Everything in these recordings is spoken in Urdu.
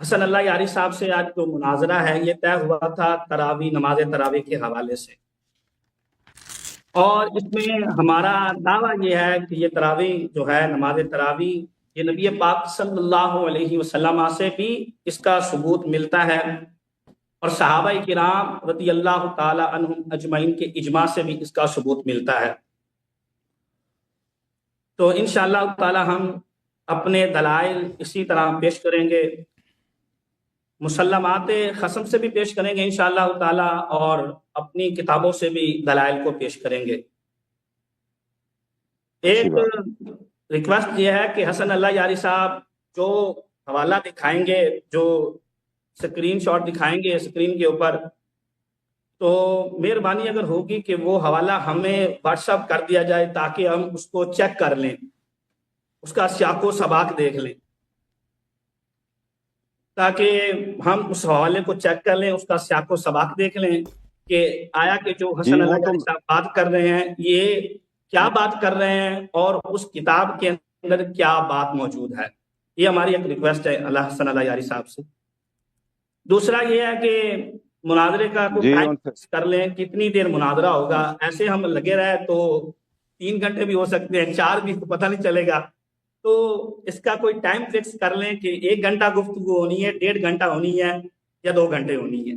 حسن اللہ یاری صاحب سے آج جو مناظرہ ہے یہ طے ہوا تھا تراوی نماز تراوی کے حوالے سے، اور اس میں ہمارا دعویٰ یہ ہے کہ یہ تراوی جو ہے نماز تراوی یہ نبی پاک صلی اللہ علیہ وسلم سے بھی اس کا ثبوت ملتا ہے، اور صحابہ کرام رضی اللہ تعالی عنہم اجمعین کے اجماع سے بھی اس کا ثبوت ملتا ہے۔ تو انشاءاللہ تعالی ہم اپنے دلائل اسی طرح پیش کریں گے، مسلمات خصم سے بھی پیش کریں گے انشاءاللہ تعالی، اور اپنی کتابوں سے بھی دلائل کو پیش کریں گے۔ ایک ریکویسٹ یہ ہے کہ حسن اللہ یاری صاحب جو حوالہ دکھائیں گے، جو سکرین شاٹ دکھائیں گے اسکرین کے اوپر، تو مہربانی اگر ہوگی کہ وہ حوالہ ہمیں واٹس ایپ کر دیا جائے تاکہ ہم اس کو چیک کر لیں، اس کا سیاق و سباق دیکھ لیں، تاکہ ہم اس حوالے کو چیک کر لیں، اس کا سیاق و سباق دیکھ لیں کہ آیا کہ جو حسن اللہ یاری صاحب بات کر رہے ہیں یہ کیا بات کر رہے ہیں اور اس کتاب کے اندر کیا بات موجود ہے۔ یہ ہماری ایک ریکویسٹ ہے اللہ حسن اللہ یاری صاحب سے۔ دوسرا یہ ہے کہ مناظرے کا کوئی ٹائم فکس کر لیں، کتنی دیر مناظرہ ہوگا، ایسے ہم لگے رہے تو 3 گھنٹے بھی ہو سکتے ہیں، 4 بھی، تو پتہ نہیں چلے گا، تو اس کا کوئی ٹائم فکس کر لیں کہ 1 گھنٹہ گفتگو ہونی ہے، 1.5 گھنٹہ ہونی ہے، یا 2 گھنٹے ہونی ہے،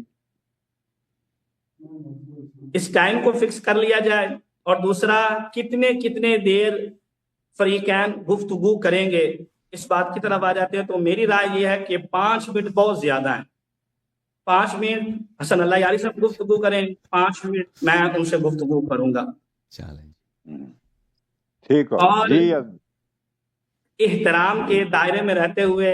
اس ٹائم کو فکس کر لیا جائے۔ اور دوسرا کتنے دیر فریقین گفتگو کریں گے، اس بات کی طرف آ جاتے ہیں، تو میری رائے یہ ہے کہ 5 منٹ بہت زیادہ ہیں، 5 منٹ حسن اللہ یاری صاحب گفتگو کریں، 5 منٹ میں ان سے گفتگو کروں گا، ٹھیک ہے، اور احترام کے دائرے میں رہتے ہوئے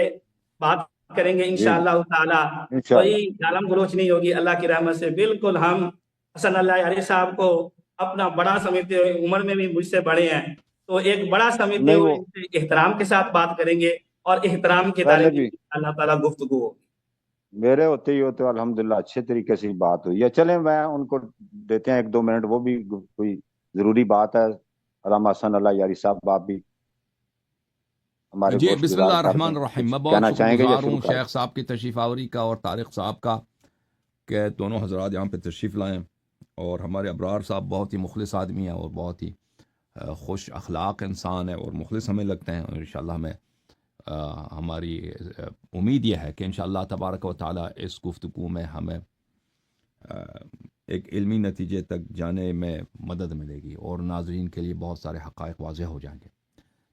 بات کریں گے انشاءاللہ تعالی، کوئی گالم گلوچ نہیں ہوگی اللہ کی رحمت سے۔ بالکل ہم حسن اللہ یاری صاحب کو اپنا بڑا سمجھتے ہوئے، عمر میں بھی مجھ سے بڑے ہیں، تو ایک بڑا سمجھتے ہوئے ان سے احترام کے ساتھ بات کریں گے، اور احترام کے دائرے میں اللہ تعالیٰ گفتگو ہوگی۔ میرے ہوتے ہی ہوتے الحمدللہ اچھے طریقے سے بات ہوئی ہے۔ چلیں میں ان کو دیتے ہیں 1-2 منٹ، وہ بھی کوئی ضروری بات ہے۔ علامہ حسن اللہ یاری صاحب آپ بھی ہمارے جی بسم اللہ الرحمن الرحیم۔ میں بہت شکرگزار ہوں شیخ صاحب کی تشریف آوری کا اور طارق صاحب کا کہ دونوں حضرات یہاں پہ تشریف لائیں، اور ہمارے ابرار صاحب بہت ہی مخلص آدمی ہیں اور بہت ہی خوش اخلاق انسان ہے اور مخلص ہمیں لگتے ہیں، اور انشاءاللہ ہمیں ہماری امید یہ ہے کہ انشاءاللہ تبارک و تعالی اس گفتگو میں ہمیں ایک علمی نتیجے تک جانے میں مدد ملے گی، اور ناظرین کے لیے بہت سارے حقائق واضح ہو جائیں گے۔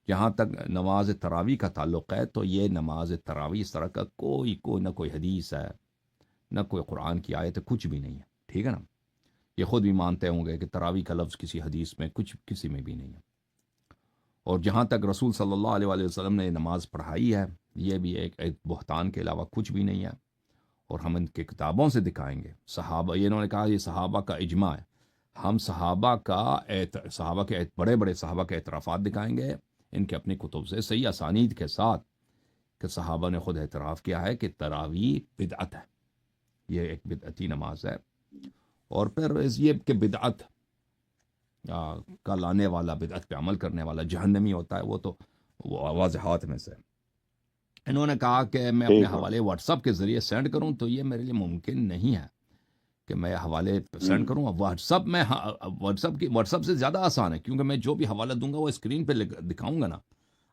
جہاں تک نماز تراویح کا تعلق ہے تو یہ نماز تراویح اس طرح کا کوئی نہ کوئی حدیث ہے، نہ کوئی قرآن کی آیت ہے، کچھ بھی نہیں ہے، ٹھیک ہے نا؟ یہ خود بھی مانتے ہوں گے کہ تراویح کا لفظ کسی حدیث میں کسی میں بھی نہیں ہے، اور جہاں تک رسول صلی اللہ علیہ وآلہ وسلم نے نماز پڑھائی ہے یہ بھی ایک بہتان کے علاوہ کچھ بھی نہیں ہے، اور ہم ان کے کتابوں سے دکھائیں گے۔ صحابہ، یہ انہوں نے کہا یہ صحابہ کا اجماع ہے، ہم صحابہ کے بڑے بڑے صحابہ کے اعترافات دکھائیں گے ان کے اپنی کتب سے صحیح اسانید کے ساتھ، کہ صحابہ نے خود اعتراف کیا ہے کہ تراویح بدعت ہے، یہ ایک بدعتی نماز ہے، اور پھر یہ کہ بدعت کا لانے والا، بدعت پہ عمل کرنے والا جہنمی ہوتا ہے، وہ تو واضحات میں سے۔ انہوں نے کہا کہ میں اپنے حوالے واٹس ایپ کے ذریعے سینڈ کروں، تو یہ میرے لیے ممکن نہیں ہے کہ میں حوالے سینڈ کروں۔ واٹس ایپ سے زیادہ آسان ہے، کیونکہ میں جو بھی حوالہ دوں گا وہ اسکرین پہ دکھاؤں گا نا،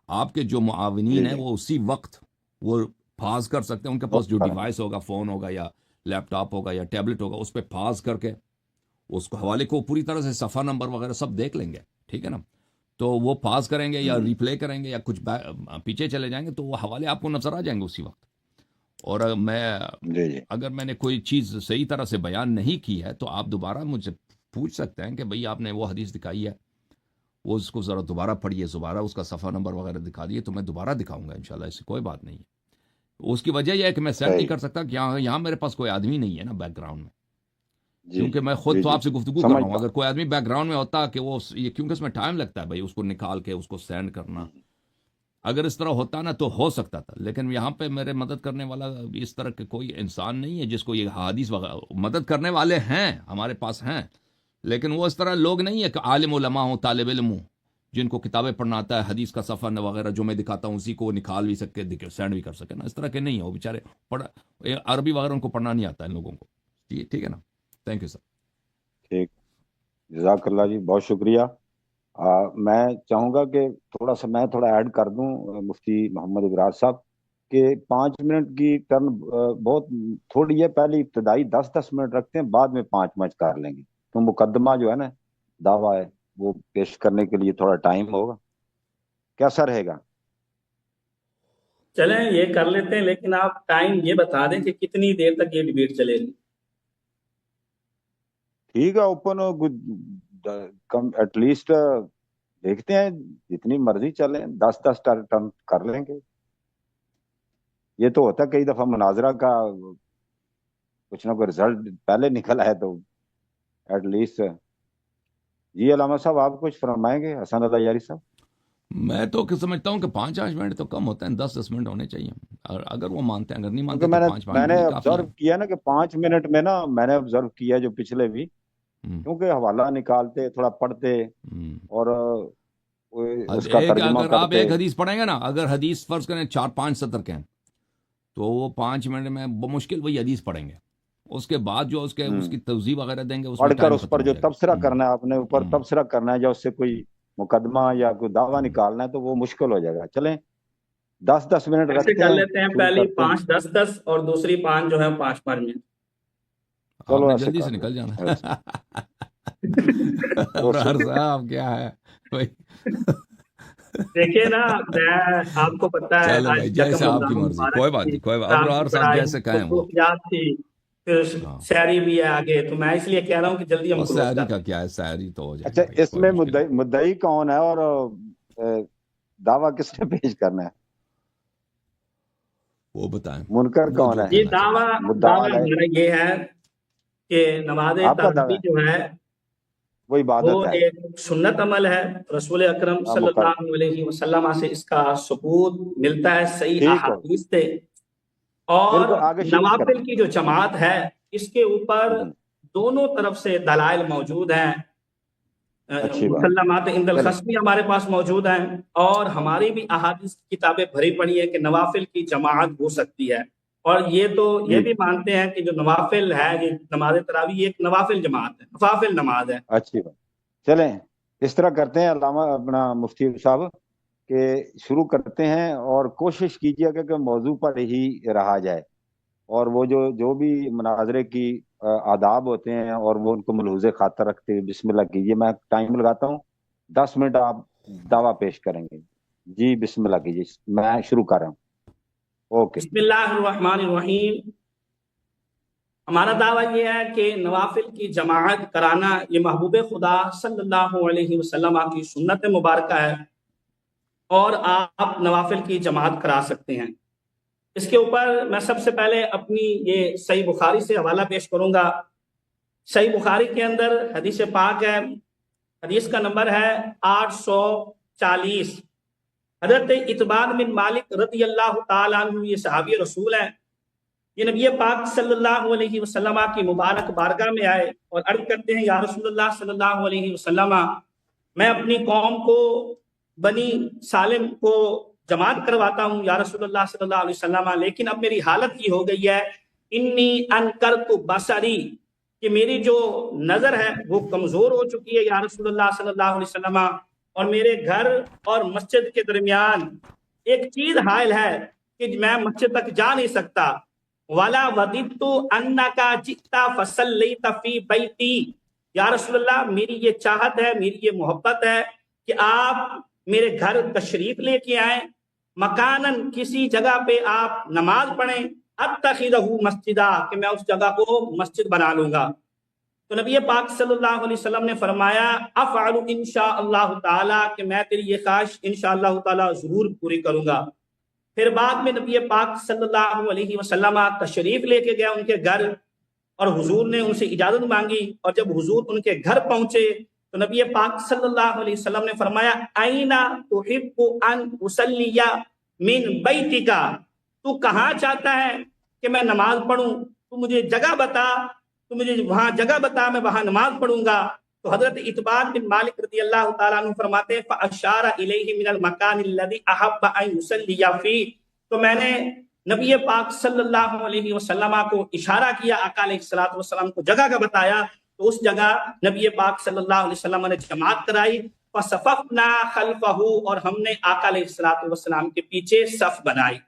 آپ کے جو معاونین ہیں وہ اسی وقت وہ پاز کر سکتے ہیں، ان کے پاس جو ڈیوائس ہوگا، فون ہوگا یا لیپ ٹاپ ہوگا یا ٹیبلٹ ہوگا، اس پہ پاز کر کے اس کو حوالے کو پوری طرح سے صفحہ نمبر وغیرہ سب دیکھ لیں گے، ٹھیک ہے نا؟ تو وہ پاز کریں گے یا ریپلے کریں گے یا کچھ پیچھے چلے جائیں گے تو وہ حوالے آپ کو نظر آ جائیں گے اسی وقت۔ اور اگر میں نے کوئی چیز صحیح طرح سے بیان نہیں کی ہے تو آپ دوبارہ مجھ سے پوچھ سکتے ہیں کہ بھئی آپ نے وہ حدیث دکھائی ہے، وہ اس کو ذرا دوبارہ پڑھیے، دوبارہ اس کا صفحہ نمبر وغیرہ دکھا دیے، تو میں دوبارہ دکھاؤں گا انشاءاللہ، اس سے کوئی بات نہیں ہے۔ اس کی وجہ یہ ہے کہ میں سیٹ نہیں کر سکتا کہ یہاں میرے پاس کوئی آدمی نہیں ہے نا بیک گراؤنڈ میں، کیونکہ میں خود تو آپ سے گفتگو کر رہا ہوں۔ اگر کوئی آدمی بیک گراؤنڈ میں ہوتا کہ وہ کیونکہ اس میں ٹائم لگتا ہے بھائی، اس کو نکال کے اس کو سینڈ کرنا، اگر اس طرح ہوتا نا تو ہو سکتا تھا، لیکن یہاں پہ میرے مدد کرنے والا اس طرح کے کوئی انسان نہیں ہے جس کو یہ حدیث وغیرہ مدد کرنے والے ہیں، ہمارے پاس ہیں، لیکن وہ اس طرح لوگ نہیں ہے کہ عالم علماء ہوں، طالب علم ہوں، جن کو کتابیں پڑھنا آتا ہے، حدیث کا صفحہ وغیرہ جو میں دکھاتا ہوں اسی کو وہ نکال بھی سکے، سینڈ بھی کر سکے نا، اس طرح کے نہیں ہیں وہ بیچارے، عربی وغیرہ ان کو پڑھنا نہیں آتا ہے ان لوگوں کو. ٹھیک ہے نا. Thank you sir. ٹھیک، جزاک اللہ جی، بہت شکریہ. میں چاہوں گا کہ میں تھوڑا ایڈ کر دوں مفتی محمد ابرار صاحب کہ 5 منٹ کی ٹرن بہت تھوڑی ہے، پہلے ابتدائی 10 منٹ رکھتے ہیں، بعد میں 5 منٹ کر لیں گے، تو مقدمہ جو ہے نا دعویٰ ہے وہ پیش کرنے کے لیے تھوڑا ٹائم ہوگا. کیسا رہے گا؟ چلیں یہ کر لیتے ہیں، لیکن آپ ٹائم یہ بتا دیں کہ کتنی دیر تک یہ ڈیبیٹ چلے گی. ٹھیک ہے، اوپن کم ایٹ لیسٹ دیکھتے ہیں جتنی مرضی چلیں، 10 ٹرن کر لیں گے. یہ تو ہوتا ہے کئی دفعہ مناظرہ کا کچھ نہ کوئی رزلٹ پہلے نکل آئے تو ایٹ لیسٹ. جی علامہ صاحب آپ کچھ فرمائیں گے؟ حسن اللہ یاری صاحب. میں تو سمجھتا ہوں کہ 5 منٹ تو کم ہوتے ہیں، 10 منٹ ہونے چاہیے، اور اگر وہ مانتے ہیں، اگر نہیں مانتے کیونکہ تو 5 میں نے منٹ کافی آبزرو کیا نا کہ 5 منٹ میں نا میں نے آبزرو کیا جو پچھلے بھی، کیونکہ حوالہ نکالتے تھوڑا پڑھتے اور اس کا ترجمہ اگر آپ کرتے. ایک حدیث پڑھیں گے نا، اگر حدیث فرض کریں 4-5 سطر کے ہیں تو وہ 5 منٹ میں بمشکل وہی حدیث پڑھیں گے، اس کے بعد جو اس کی توضیح وغیرہ دیں گے، اس پڑھ کر اس پر جو تبصرہ کرنا ہے، اپنے اوپر تبصرہ کرنا ہے، یا اس سے کوئی مقدمہ یا کوئی دعویٰ نکالنا ہے تو وہ مشکل ہو جائے گا. چلیں 10 منٹ ایسے رکھتے کر ہیں، لیتے ہیں، شروع پہلی کرتے ہیں. 5-10 اور دوسری 5 جو ہے 5 منٹ. چلو آپ ایسے جلدی کر سے لیں. نکل جانا. ابرار صاحب کیا ہے دیکھیے نا، میں آپ کو پتا ہے چلو بھائی، جیسے آپ کی مرضی، کوئی بات نہیں، کوئی بات. ابرار صاحب جیسے کہیں وہ. تھی، پھر سحری بھی ہے آگے، تو میں اس لیے کہہ رہا ہوں کہ جلدی ہم کلوز سحری کر. کا کیا ہے، سحری تو ہو جائے اچھا، گا. اس میں مدعی کون ہے اور دعویٰ کس نے پیش کرنا ہے؟ وہ بتائیں. منکر کون ہے؟ یہ دعویٰ ہمارا یہ ہے کہ نماز تراویح جو ہے وہ عبادت ہے، ایک سنت عمل ہے. رسول اکرم صلی اللہ علیہ وسلم سے اس کا ثبوت ملتا ہے صحیح احادیث سے. اور نوافل کی جو جماعت ہے اس کے اوپر دونوں طرف سے دلائل موجود ہیں، مسلمات عند الخصم بھی ہمارے پاس موجود ہیں، اور ہماری بھی احادیث کتابیں بھری پڑی ہے کہ نوافل کی جماعت ہو سکتی ہے. اور یہ بھی مانتے ہیں کہ جو نوافل ہے، یہ نماز تراویح ایک نوافل جماعت ہے، نوافل نماز ہے. اچھی بات. چلیں اس طرح کرتے ہیں علامہ اپنا مفتی صاحب کہ شروع کرتے ہیں، اور کوشش کیجیے کہ موضوع پر ہی رہا جائے، اور وہ جو بھی مناظرے کی آداب ہوتے ہیں اور وہ ان کو ملحوظ خاطر رکھتے ہوئے بسم اللہ کیجیے. میں ٹائم لگاتا ہوں، 10 منٹ آپ دعویٰ پیش کریں گے. جی بسم اللہ کیجیے، میں شروع کر رہا ہوں. اوکے. بسم اللہ الرحمن الرحیم. ہمارا دعویٰ یہ ہے کہ نوافل کی جماعت کرانا یہ محبوب خدا صلی اللہ علیہ وسلم کی سنت مبارکہ ہے، اور آپ نوافل کی جماعت کرا سکتے ہیں. اس کے اوپر میں سب سے پہلے اپنی یہ صحیح بخاری سے حوالہ پیش کروں گا. صحیح بخاری کے اندر حدیث پاک ہے، حدیث کا نمبر ہے 840. حضرت اتبان بن مالک رضی اللہ تعالیٰ عنہ، یہ صحابی رسول ہیں، یہ نبی پاک صلی اللہ علیہ وسلم کی مبارک بارگاہ میں آئے اور عرض کرتے ہیں، یا رسول اللہ صلی اللہ علیہ وسلم، میں اپنی قوم کو، بنی سالم کو جماعت کرواتا ہوں یا رسول اللہ صلی اللہ علیہ وسلم، لیکن اب میری حالت یہ ہو گئی ہے، انی انکرت بصری، کہ میری جو نظر ہے وہ کمزور ہو چکی ہے یا رسول اللہ صلی اللہ علیہ وسلم، اور میرے گھر اور مسجد کے درمیان ایک چیز حائل ہے کہ میں مسجد تک جا نہیں سکتا. وَلَا وَدِدْتُ أَنَّكَ جِئْتَ فَصَلَّيْتَ فِي بَيْتِي، یا رسول اللہ میری یہ چاہت ہے، میری یہ محبت ہے کہ آپ میرے گھر تشریف لے کے آئیں، مکاناً کسی جگہ پہ آپ نماز پڑھیں، اتخذہ مسجدہ، کہ میں اس جگہ کو مسجد بنا لوں گا. تو نبی پاک صلی اللہ علیہ وسلم نے فرمایا، افعل انشاءاللہ تعالی، کہ میں تیری یہ خواہش انشاءاللہ تعالی ضرور پوری کروں گا. پھر بعد میں نبی پاک صلی اللہ علیہ وسلم تشریف لے کے گیا ان کے گھر، اور حضور نے ان سے اجازت مانگی، اور جب حضور ان کے گھر پہنچے تو نبی پاک صلی اللہ علیہ وسلم نے فرمایا، اینا تحب ان اصلی من بیتک، تو کہاں چاہتا ہے کہ میں نماز پڑھوں، تو مجھے جگہ بتا، تو مجھے وہاں جگہ بتا، میں وہاں نماز پڑھوں گا. تو حضرت اتبان بن مالک رضی اللہ تعالیٰ عنہ فرماتے ہیں فَأَشَارَ إِلَيْهِ مِنَ الْمَكَانِ الَّذِي أَحَبَّ أَن يُصَلِّيَ فِيهِ، تو میں نے نبی پاک صلی اللہ علیہ وسلم کو اشارہ کیا، آقا علیہ الصلوۃ والسلام کو جگہ کا بتایا، تو اس جگہ نبی پاک صلی اللہ علیہ وسلم نے جماعت کرائی، فَصَفَفْنَا خَلْفَهُ، اور ہم نے آقا علیہ الصلوۃ والسلام کے پیچھے صف بنائی۔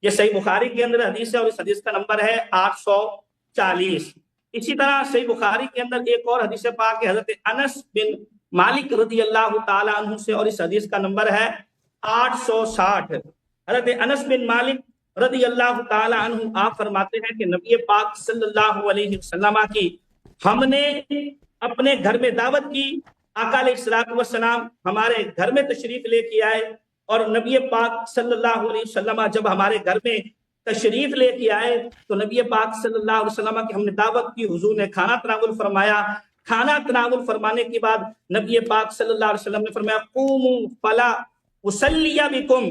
یہ صحیح بخاری کے اندر حدیث ہے اور اس حدیث کا نمبر ہے 840۔ اسی طرح صحیح بخاری کے اندر ایک اور حدیث پاک ہے حضرت انس بن مالک رضی اللہ تعالی عنہ سے، اور اس حدیث کا نمبر ہے 860۔ حضرت انس بن مالک رضی اللہ تعالی عنہ آپ فرماتے ہیں کہ نبی پاک صلی اللہ علیہ وسلم کی ہم نے اپنے گھر میں دعوت کی، آقا علیہ الصلوۃ والسلام ہمارے گھر میں تشریف لے کے آئے، اور نبی پاک صلی اللہ علیہ وسلم جب ہمارے گھر میں تشریف لے کے آئے تو نبی پاک صلی اللہ علیہ وسلم کی ہم نے دعوت کی، حضور نے کھانا تناول فرمایا۔ کھانا تناول فرمانے کے بعد نبی پاک صلی اللہ علیہ وسلم نے فرمایا قوموا فلا اصلی بکم،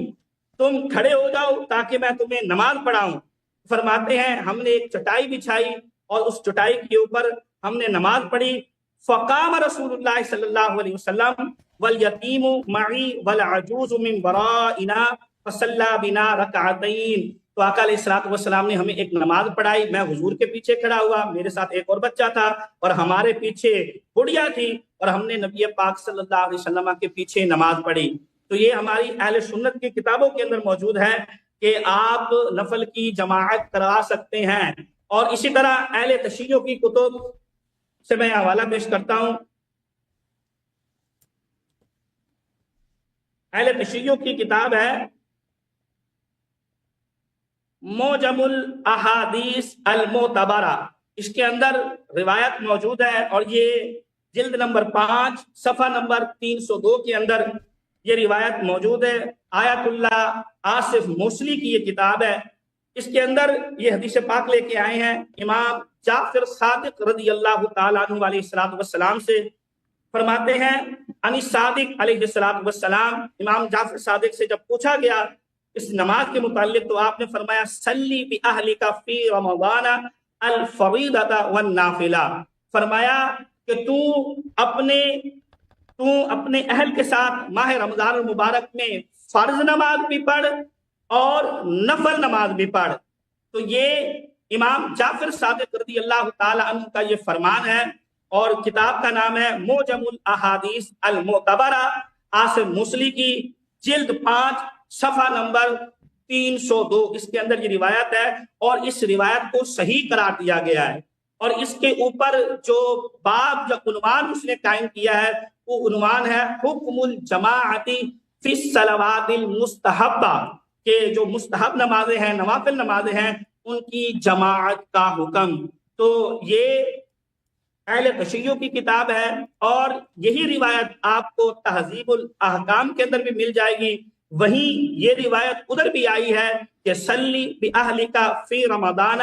تم کھڑے ہو جاؤ تاکہ میں تمہیں نماز پڑھاؤں۔ فرماتے ہیں ہم نے ایک چٹائی بچھائی اور اس چٹائی کے اوپر ہم نے نماز پڑھی۔ فقام رسول اللہ صلی اللہ علیہ وسلم والیتیم معی والعجوز من ورائنا فصلی بنا رکعتین، تو آقا علیہ الصلوۃ والسلام نے ہمیں ایک نماز پڑھائی، میں حضور کے پیچھے کھڑا ہوا، میرے ساتھ ایک اور بچہ تھا اور ہمارے پیچھے بڑھیا تھی، اور ہم نے نبی پاک صلی اللہ علیہ وسلم کے پیچھے نماز پڑھی۔ تو یہ ہماری اہل سنت کی کتابوں کے اندر موجود ہے کہ آپ نفل کی جماعت کرا سکتے ہیں۔ اور اسی طرح اہل تشیع کی کتب سے میں حوالہ پیش کرتا ہوں۔ اہل تشیع کی کتاب ہے موجم الاحادیث المعتبرہ، اس کے اندر روایت موجود ہے، اور یہ جلد نمبر 5 صفحہ نمبر 302 کے اندر یہ روایت موجود ہے۔ آیت اللہ آصف موصلی کی یہ کتاب ہے، اس کے اندر یہ حدیث پاک لے کے آئے ہیں امام جعفر صادق رضی اللہ تعالیٰ عنہ علیہ الصلوۃ والسلام سے۔ فرماتے ہیں انی صادق علیہ الصلوۃ والسلام، امام جعفر صادق سے جب پوچھا گیا اس نماز کے متعلق تو آپ نے فرمایا صلی بأہلک فی رمضان الفریضۃ والنافلہ، فرمایا کہ تو اپنے اہل کے ساتھ ماہ رمضان المبارک میں فرض نماز بھی پڑھ اور نفل نماز بھی پڑھ۔ تو یہ امام جعفر صادق رضی اللہ تعالی عنہ کا یہ فرمان ہے، اور کتاب کا نام ہے موجم الاحادیث المعتبرہ، آصف موصلی کی، جلد 5 صفحہ نمبر 302، اس کے اندر یہ روایت ہے، اور اس روایت کو صحیح قرار دیا گیا ہے۔ اور اس کے اوپر جو باب یا عنوان اس نے قائم کیا ہے وہ عنوان ہے حکم الجماعت فی الصلوات المستحبہ، کہ جو مستحب نمازیں ہیں، نوافل نمازیں ہیں، ان کی جماعت کا حکم۔ تو یہ اہل تشیع کی کتاب ہے، اور یہی روایت آپ کو تہذیب الاحکام کے اندر بھی مل جائے گی۔ وہیں یہ روایت ادھر بھی آئی ہے کہ صلی بأہلک فی رمضان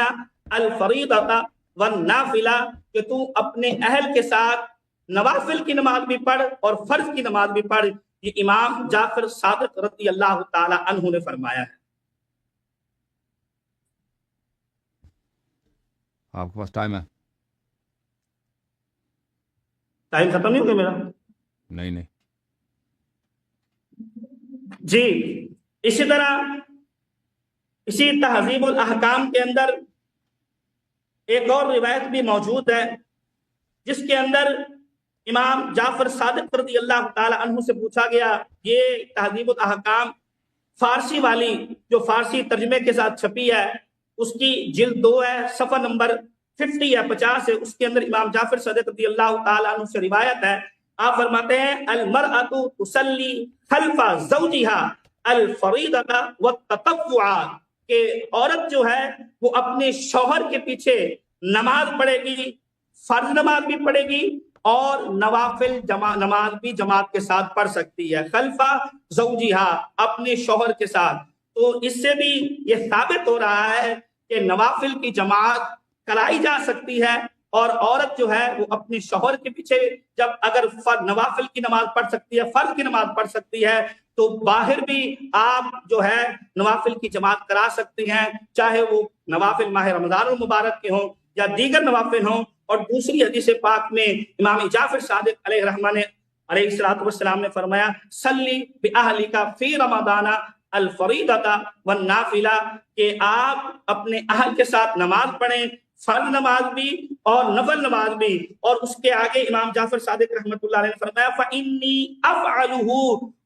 الفریضۃ والنافلہ، کہ تو اپنے اہل کے ساتھ نوافل کی نماز بھی پڑھ اور فرض کی نماز بھی پڑھ۔ یہ امام جعفر صادق رضی اللہ تعالی عنہ نے فرمایا ہے۔ آپ کے پاس ٹائم ہے؟ ٹائم ختم نہیں ہو گیا میرا؟ نہیں۔ جی، اسی طرح اسی تہذیب الاحکام کے اندر ایک اور روایت بھی موجود ہے، جس کے اندر امام جعفر صادق رضی اللہ تعالی عنہ سے پوچھا گیا، یہ تہذیب الاحکام فارسی والی جو فارسی ترجمے کے ساتھ چھپی ہے، اس کی جلد 2 ہے، صفحہ نمبر 50 یا 50 ہے، اس کے اندر امام جعفر صادق رضی اللہ تعالی عنہ سے روایت ہے۔ آپ فرماتے ہیں المرأۃ تصلی خلف زوجها الفریضۃ والتطوع، کہ عورت جو ہے وہ اپنے شوہر کے پیچھے نماز پڑھے گی، فرض نماز بھی پڑھے گی اور نوافل نماز بھی جماعت کے ساتھ پڑھ سکتی ہے، خلف زوجها، اپنے شوہر کے ساتھ۔ تو اس سے بھی یہ ثابت ہو رہا ہے کہ نوافل کی جماعت کرائی جا سکتی ہے، اور عورت جو ہے وہ اپنے شوہر کے پیچھے جب اگر نوافل کی نماز پڑھ سکتی ہے، فرض کی نماز پڑھ سکتی ہے، تو باہر بھی آپ جو ہے نوافل کی جماعت کرا سکتے ہیں، چاہے وہ نوافل ماہ رمضان المبارک کے ہوں یا دیگر نوافل ہوں، اور دوسری حدیث پاک میں امام جعفر صادق علیہ الرحمہ نے علیہ الصلوۃ والسلام نے فرمایا صلی باہلک فی رمضان الفریضۃ والنافلہ، کہ آپ اپنے اہل کے ساتھ نماز پڑھیں، فرض نماز بھی اور نفل نماز بھی. اور اس کے آگے امام جعفر صادق رحمۃ اللہ علیہ نے فرمایا فإنی افعلہ،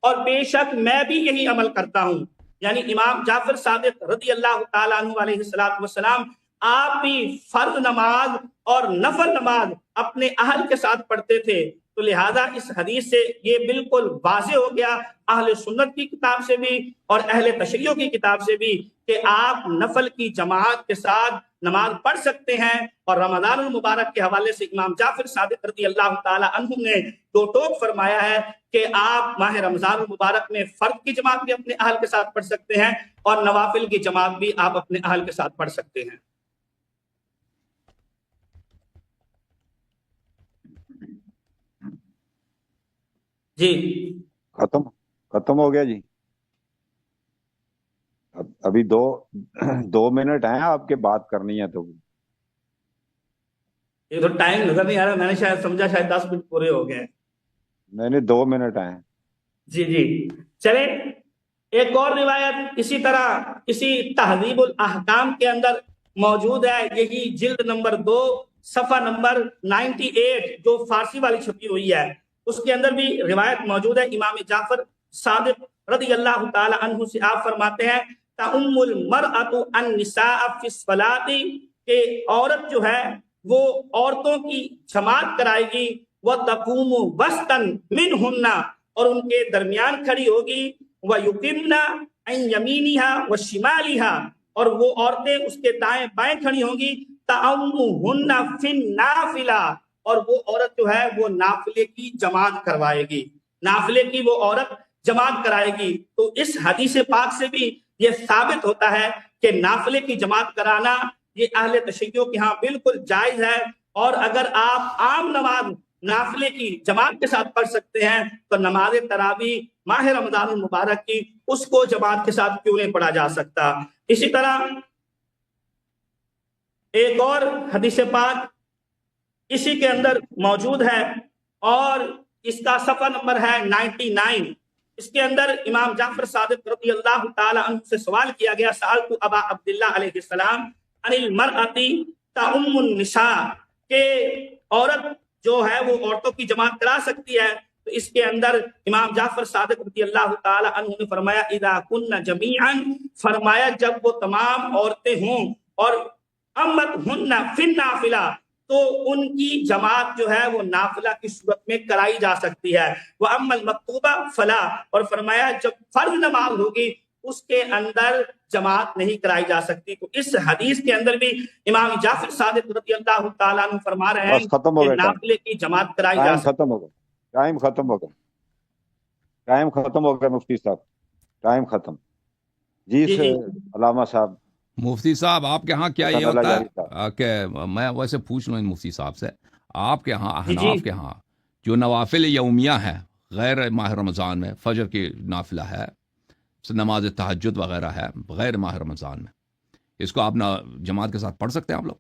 اور بے شک میں بھی یہی عمل کرتا ہوں. یعنی امام جعفر صادق رضی اللہ تعالیٰ عنہ علیہ الصلوۃ والسلام آپ بھی فرض نماز اور نفل نماز اپنے اہل کے ساتھ پڑھتے تھے. تو لہذا اس حدیث سے یہ بالکل واضح ہو گیا اہل سنت کی کتاب سے بھی اور اہل تشیع کی کتاب سے بھی کہ آپ نفل کی جماعت کے ساتھ نماز پڑھ سکتے ہیں. اور رمضان المبارک کے حوالے سے امام جعفر صادق رضی اللہ تعالی عنہ نے دو ٹوک فرمایا ہے کہ آپ ماہ رمضان المبارک میں فرض کی جماعت بھی اپنے اہل کے ساتھ پڑھ سکتے ہیں اور نوافل کی جماعت بھی آپ اپنے اہل کے ساتھ پڑھ سکتے ہیں. جی ختم ہو گیا جی. ابھی دو منٹ ہیں آپ کے بات کرنی ہے تو یہ تو ٹائم نظر نہیں آ رہا، میں نے شاید سمجھا شاید 10 منٹ پورے ہو گئے. میں نے 2 منٹ ہیں. جی چلے ایک اور روایت اسی طرح اسی تہذیب الاحکام کے اندر موجود ہے، یہی جلد نمبر 2 صفحہ نمبر 98 جو فارسی والی چھپی ہوئی ہے، اس کے اندر بھی روایت موجود ہے. امام جعفر صادق رضی اللہ تعالی عنہ سے آپ فرماتے ہیں تَأُمُّ الْمَرْأَةُ النِّسَاءَ فِي الصَّلَاةِ، کہ عورت جو ہے وہ عورتوں کی جماعت کرائے گی، وَتَقُومُ وَسْطًا مِنْهُنَّ، اور ان کے درمیان کھڑی ہوگی، وَيُقِمْنَ عَنْ يَمِينِهَا وَشِمَالِهَا، اور وہ عورتیں اس کے دائیں بائیں کھڑی ہوں گی، تَأُمُّهُنَّ فِي النَّافِلَةِ، اور وہ عورت جو ہے وہ نافلے کی جماعت کروائے گی، نافلے کی وہ عورت جماعت کرائے گی. تو اس حدیث پاک سے بھی یہ ثابت ہوتا ہے کہ نافلے کی جماعت کرانا یہ اہل تشیع کے ہاں بالکل جائز ہے. اور اگر آپ عام نماز نافلے کی جماعت کے ساتھ پڑھ سکتے ہیں تو نماز تراویح ماہ رمضان المبارک کی اس کو جماعت کے ساتھ کیوں نہیں پڑھا جا سکتا. اسی طرح ایک اور حدیث پاک اسی کے اندر موجود ہے اور اس کا صفحہ نمبر ہے 99. اس کے اندر امام جعفر صادق رضی اللہ تعالی عنہ سے سوال کیا گیا سألت ابا عبداللہ علیہ السلام عن المرأة تأم النساء، کہ عورت جو ہے وہ عورتوں کی جماعت کرا سکتی ہے. تو اس کے اندر امام جعفر صادق رضی اللہ تعالی عنہ نے فرمایا اذا کن جمیعا، فرمایا جب وہ تمام عورتیں ہوں، اور امتہن فی النافلہ، تو ان کی جماعت جو ہے وہ نافلہ کی صورت میں کرائی جا سکتی ہے. وَأَمَّا الْمَكْتُوبَ فَلَا، اور فرمایا جب فرض نماز ہوگی اس کے اندر جماعت نہیں کرائی جا سکتی. تو اس حدیث کے اندر بھی امام جعفر صادق رضی اللہ تعالیٰ عنہ فرما رہے ہیں کہ نافلے کی جماعت کرائی جا سکتی. ختم ہو گیا، ٹائم ختم ہو گیا مفتی صاحب، ٹائم ختم. جی علامہ صاحب. مفتی صاحب آپ کے ہاں کیا یہ ہوتا ہے کہ میں ویسے پوچھ لوں ان مفتی صاحب سے، آپ کے ہاں احناف کے ہاں جو نوافل یومیہ ہے غیر ماہ رمضان میں، فجر کی نافلہ ہے، نماز تہجد وغیرہ ہے غیر ماہ رمضان میں، اس کو آپ جماعت کے ساتھ پڑھ سکتے ہیں آپ لوگ؟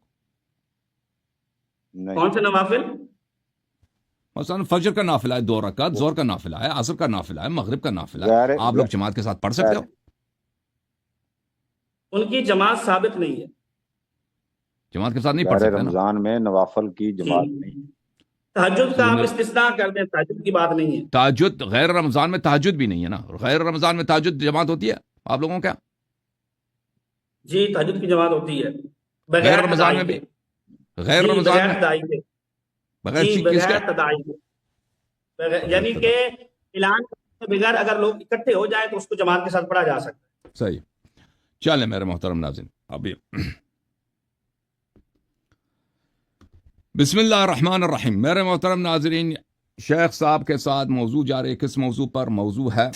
کون سے نوافل؟ مثلا فجر کا نافلہ ہے 2 رکعت، ظہر کا نافلہ ہے، عصر کا نافلہ ہے، مغرب کا نافلہ ہے، آپ لوگ جماعت کے ساتھ پڑھ سکتے ہو؟ ان کی جماعت ثابت نہیں ہے، جماعت کے ساتھ نہیں پڑھ سکتے رمضان میں نوافل کی جماعت نہیں. تہجد کا آپ استثناء کر دیں، تہجد کی بات نہیں ہے. تہجد غیر رمضان میں تہجد بھی نہیں ہے نا، غیر رمضان میں تہجد جماعت ہوتی ہے آپ لوگوں کیا؟ جی تہجد کی جماعت ہوتی ہے غیر رمضان میں بھی، غیر رمضان میں بغیر تداعی کے، یعنی کہ اعلان کے بغیر اگر لوگ اکٹھے ہو جائیں تو اس کو جماعت کے ساتھ پڑھا جا سکتا ہے. صحیح. چلے میرے محترم ناظرین، ابھی بسم اللہ الرحمن الرحیم. میرے محترم ناظرین، شیخ صاحب کے ساتھ موضوع جاری. کس موضوع پر؟ موضوع ہے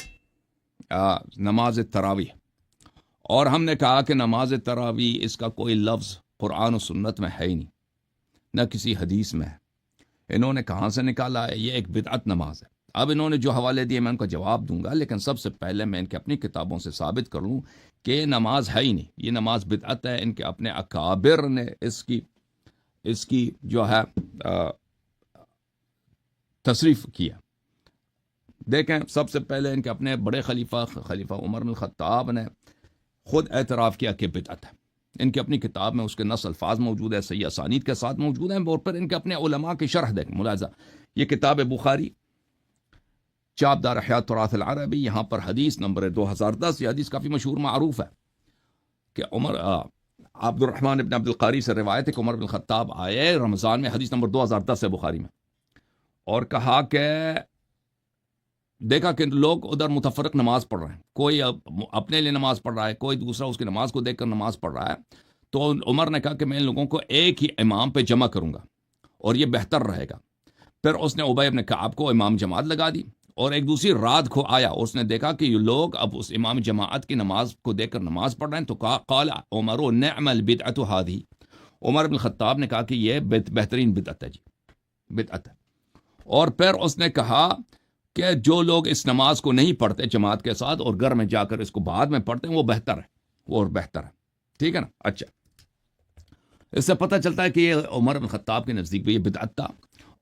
نماز تراویح. اور ہم نے کہا کہ نماز تراویح اس کا کوئی لفظ قرآن و سنت میں ہے ہی نہیں، نہ کسی حدیث میں ہے. انہوں نے کہاں سے نکالا ہے؟ یہ ایک بدعت نماز ہے. اب انہوں نے جو حوالے دیے میں ان کا جواب دوں گا، لیکن سب سے پہلے میں ان کے اپنی کتابوں سے ثابت کر لوں کہ یہ نماز ہے ہی نہیں، یہ نماز بدعت ہے. ان کے اپنے اکابر نے اس کی اس کی جو ہے تصریف کیا. دیکھیں سب سے پہلے ان کے اپنے بڑے خلیفہ عمر بن الخطاب نے خود اعتراف کیا کہ بدعت ہے. ان کی اپنی کتاب میں اس کے نص الفاظ موجود ہے, صحیح اسانید کے ساتھ موجود ہیں, اور پھر ان کے اپنے علماء کی شرح دیکھیں. ملاحظہ, یہ کتاب بخاری چاپ دار احیاء تراث العربی, یہاں پر حدیث نمبر 2010. یہ حدیث کافی مشہور معروف ہے کہ عبد الرحمن ابن عبد القاری سے روایت ہے کہ عمر بن الخطاب آئے رمضان میں, حدیث نمبر 2010 ہے بخاری میں, اور کہا کہ دیکھا کہ لوگ ادھر متفرق نماز پڑھ رہے ہیں, کوئی اپنے لیے نماز پڑھ رہا ہے, کوئی دوسرا اس کی نماز کو دیکھ کر نماز پڑھ رہا ہے. تو عمر نے کہا کہ میں ان لوگوں کو ایک ہی امام پہ جمع کروں گا اور یہ بہتر رہے گا. پھر اس نے ابی بن کعب کو امام جماعت لگا دی, اور ایک دوسری رات کو آیا, اس نے دیکھا کہ یہ لوگ اب اس امام جماعت کی نماز کو دیکھ کر نماز پڑھ رہے ہیں. تو کہا قال عمر نعم البدعۃ هذه, عمر بن الخطاب نے کہا کہ یہ بہترین بدعت ہے جی, بدعت ہے. اور پھر اس نے کہا کہ جو لوگ اس نماز کو نہیں پڑھتے جماعت کے ساتھ اور گھر میں جا کر اس کو بعد میں پڑھتے ہیں وہ بہتر ہے, وہ اور بہتر ہے. ٹھیک ہے نا. اچھا, اس سے پتہ چلتا ہے کہ یہ عمر بن الخطاب کے نزدیک بھی یہ بدعت تھا,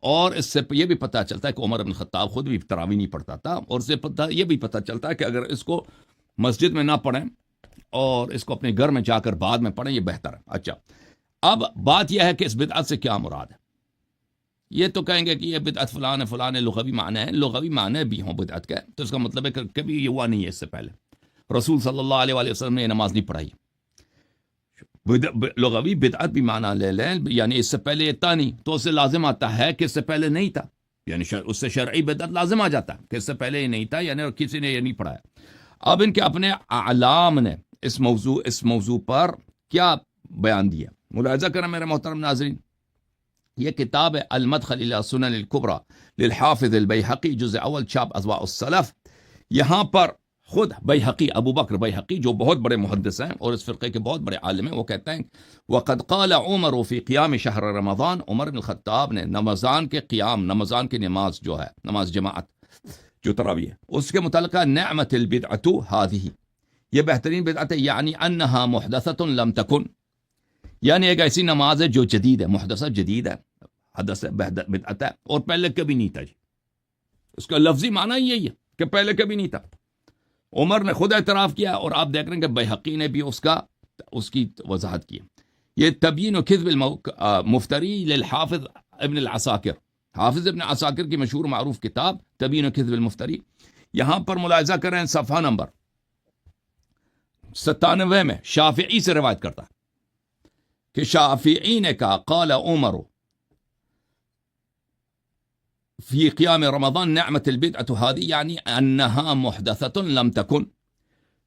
اور اس سے یہ بھی پتہ چلتا ہے کہ عمر بن الخطاب خود بھی تراویح نہیں پڑھتا تھا, اور اس سے یہ بھی پتہ چلتا ہے کہ اگر اس کو مسجد میں نہ پڑھیں اور اس کو اپنے گھر میں جا کر بعد میں پڑھیں یہ بہتر ہے. اچھا, اب بات یہ ہے کہ اس بدعت سے کیا مراد ہے. یہ تو کہیں گے کہ یہ بدعت فلاں لغوی معنی ہے, لغوی معنی بھی ہوں بدعت کے, تو اس کا مطلب ہے کہ کبھی یہ ہوا نہیں ہے اس سے پہلے. رسول صلی اللہ علیہ وآلہ وسلم نے یہ نماز نہیں پڑھائی. لغوی بدعت بھی معنی لے لیں, یعنی اس سے پہلے یہ تھا نہیں, تو اس سے لازم آتا ہے کہ اس سے پہلے نہیں تھا, یعنی اس سے شرعی بدعت لازم آ جاتا ہے کہ اس سے پہلے یہ نہیں تھا, یعنی کسی نے یہ نہیں پڑھایا. اب ان کے اپنے اعلام نے اس موضوع پر کیا بیان دیا, ملاحظہ کریں میرے محترم ناظرین. یہ کتاب ہے المدخل الى سنن الکبری للحافظ البیہقی, جزء اول, چھاپ اضواء السلف. یہاں پر خود بیہقی, ابو بکر بیہقی, جو بہت بڑے محدث ہیں اور اس فرقے کے بہت بڑے عالم ہیں, وہ کہتے ہیں وقد قال عمر فی قیام شہر رمضان, عمر بن الخطاب نے رمضان کے قیام, رمضان کی نماز جو ہے, نماز جماعت جو تراویح ہے, اس کے متعلق نعمت البدعۃ هذه, یہ بہترین بدعت ہے, یعنی انہا محدثۃ لم تکن, یعنی ایک ایسی نماز ہے جو جدید ہے, محدثہ جدید ہے, حدث بدعت ہے اور پہلے کبھی نہیں تھا جی. اس کا لفظی معنی یہی ہے کہ پہلے کبھی نہیں تھا. عمر نے خود اعتراف کیا, اور آپ دیکھ رہے ہیں کہ بیہقی نے بھی اس کی وضاحت کی. یہ تبیین و کذب المفتری للحافظ ابن العساکر, حافظ ابن عساکر کی مشہور معروف کتاب تبیین و کذب المفتری. یہاں پر ملاحظہ کریں صفحہ نمبر 97 میں شافعی سے روایت کرتا ہے کہ شافعی نے کہا قال عمر فی قیام رمضان نعمت البدعۃ هذه, یعنی انہا محدثۃ لم تکن.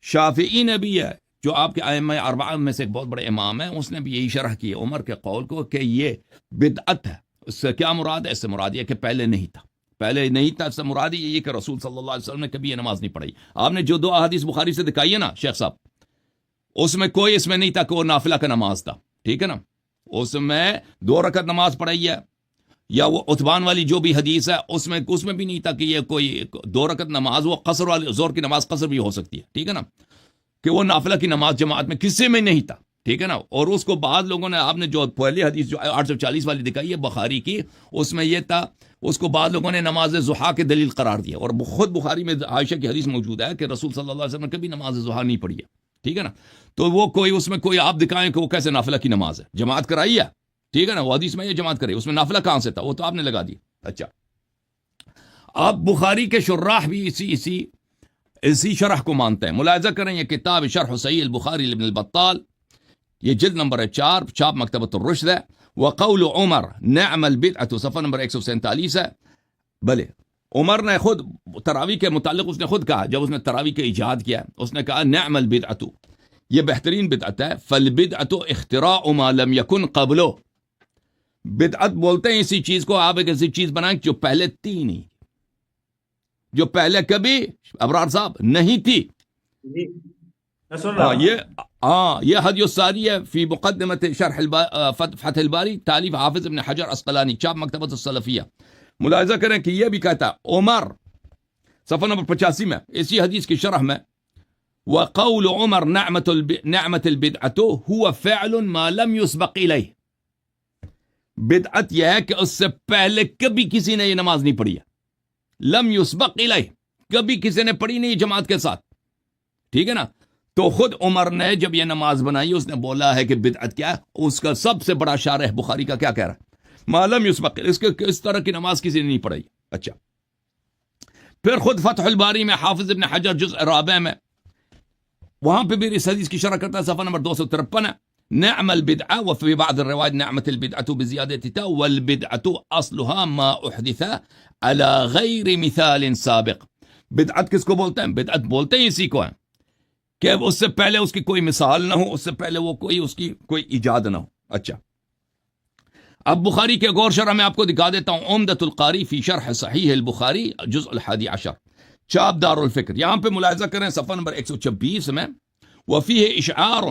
شافعی نے بھی ہے, جو آپ کے ائمہ اربعہ میں سے ایک بہت بڑے امام ہیں, اس نے بھی یہی شرح کی عمر کے قول کو کہ یہ بدعت ہے. اس سے کیا مراد ہے؟ اس سے مراد یہ کہ پہلے نہیں تھا, پہلے نہیں تھا. اس سے مراد یہ کہ رسول صلی اللہ علیہ وسلم نے کبھی یہ نماز نہیں پڑھائی. آپ نے جو دو احادیث بخاری سے دکھائی ہے نا شیخ صاحب, اس میں کوئی اس میں نہیں تھا کہ وہ نافلہ کا نماز تھا. ٹھیک ہے نا, اس میں 2 رکعت نماز پڑھائی ہے, یا وہ عتبان والی جو بھی حدیث ہے اس میں بھی نہیں تھا کہ یہ کوئی 2 رکعت نماز, وہ قصر والی زور کی نماز قصر بھی ہو سکتی ہے. ٹھیک ہے نا, کہ وہ نافلہ کی نماز جماعت میں کسی میں نہیں تھا. ٹھیک ہے نا, اور اس کو بعض لوگوں نے, آپ نے جو پہلی حدیث جو 840 والی دکھائی ہے بخاری کی, اس میں یہ تھا, اس کو بعض لوگوں نے نماز ضحیٰ کے دلیل قرار دیا, اور خود بخاری میں عائشہ کی حدیث موجود ہے کہ رسول صلی اللہ علیہ وسلم نے کبھی نماز ضحیٰ نہیں پڑھی ہے. ٹھیک ہے نا, تو وہ اس میں کوئی آپ دکھائیں کہ وہ کیسے نافلہ کی نماز ہے, جماعت کرائی ہے. ٹھیک ہے نا, وہ حدیث میں یہ جماعت کرے, اس میں نافلہ کہاں سے تھا, وہ تو آپ نے لگا دی. اچھا, آپ بخاری کے شراح بھی اسی شرح کو مانتے ہیں. ملاحظہ کریں یہ کتاب شرح صحیح البخاری لابن البطال, یہ جلد نمبر 4, چھاپ مکتبۃ الرشد ہے. وقول عمر نعم البدعۃ, صفحہ نمبر 147 ہے. بلے عمر نے خود تراویح کے متعلق اس نے خود کہا, جب اس نے تراویح کے ایجاد کیا, اس نے کہا نعم البدعۃ, یہ بہترین بدعت ہے. فالبدعۃ اختراع ما لم یکن قبلہ, بدعت بولتے ہیں اسی چیز کو, آپ ایک ایسی چیز بنائیں جو پہلے تھی نہیں, جو پہلے کبھی ابرار صاحب نہیں تھی. یہ حدی الساری ہے فی مقدمت شرح فتح الباری, تالیف حافظ ابن حجر عسقلانی, چھاپ مکتبۃ السلفیہ. ملاحظہ کریں کہ یہ بھی کہتا ہے عمر, صفحہ نمبر 85 میں اسی حدیث کی شرح میں, وقول عمر نعمت البدعۃ هو فعل ما لم يسبق الیہ, بدعت یہ ہے کہ اس سے پہلے کبھی کسی نے یہ نماز نہیں پڑھی ہے. لم یسبق الیہ، کبھی کسی نے پڑھی نہیں جماعت کے ساتھ. ٹھیک ہے نا. تو خود عمر نے جب یہ نماز بنائی اس نے بولا ہے کہ بدعت کیا ہے. اس کا سب سے بڑا شارح بخاری کا کیا کہہ رہا ہے؟ ما لم یسبق، اس طرح کی نماز کسی نے نہیں پڑھائی. اچھا، پھر خود فتح الباری میں حافظ ابن حجر جزء رابع میں وہاں پہ بھی اس حدیث کی شرح کرتا ہے، صفحہ نمبر 253 ہے. نعم البدعة وفي بعض الروايات نعمة البدعة بزيادة تاء، والبدعة أصلها ما أحدث على غير مثال سابق. بدعت کس کو بولتے ہیں؟ بدعت بولتے ہیں اسی کو ہیں کہ اس سے پہلے اس کی کوئی مثال نہ ہو، اس سے پہلے وہ اس کی کوئی ایجاد نہ ہو. اچھا، اب بخاری کے غور شرح میں آپ کو دکھا دیتا ہوں. عمدۃ القاری فی شرح صحیح البخاری جزء 11، چاپ دار الفکر. یہاں پہ ملاحظہ کریں صفحہ نمبر 126 میں، وفیہ اشعار،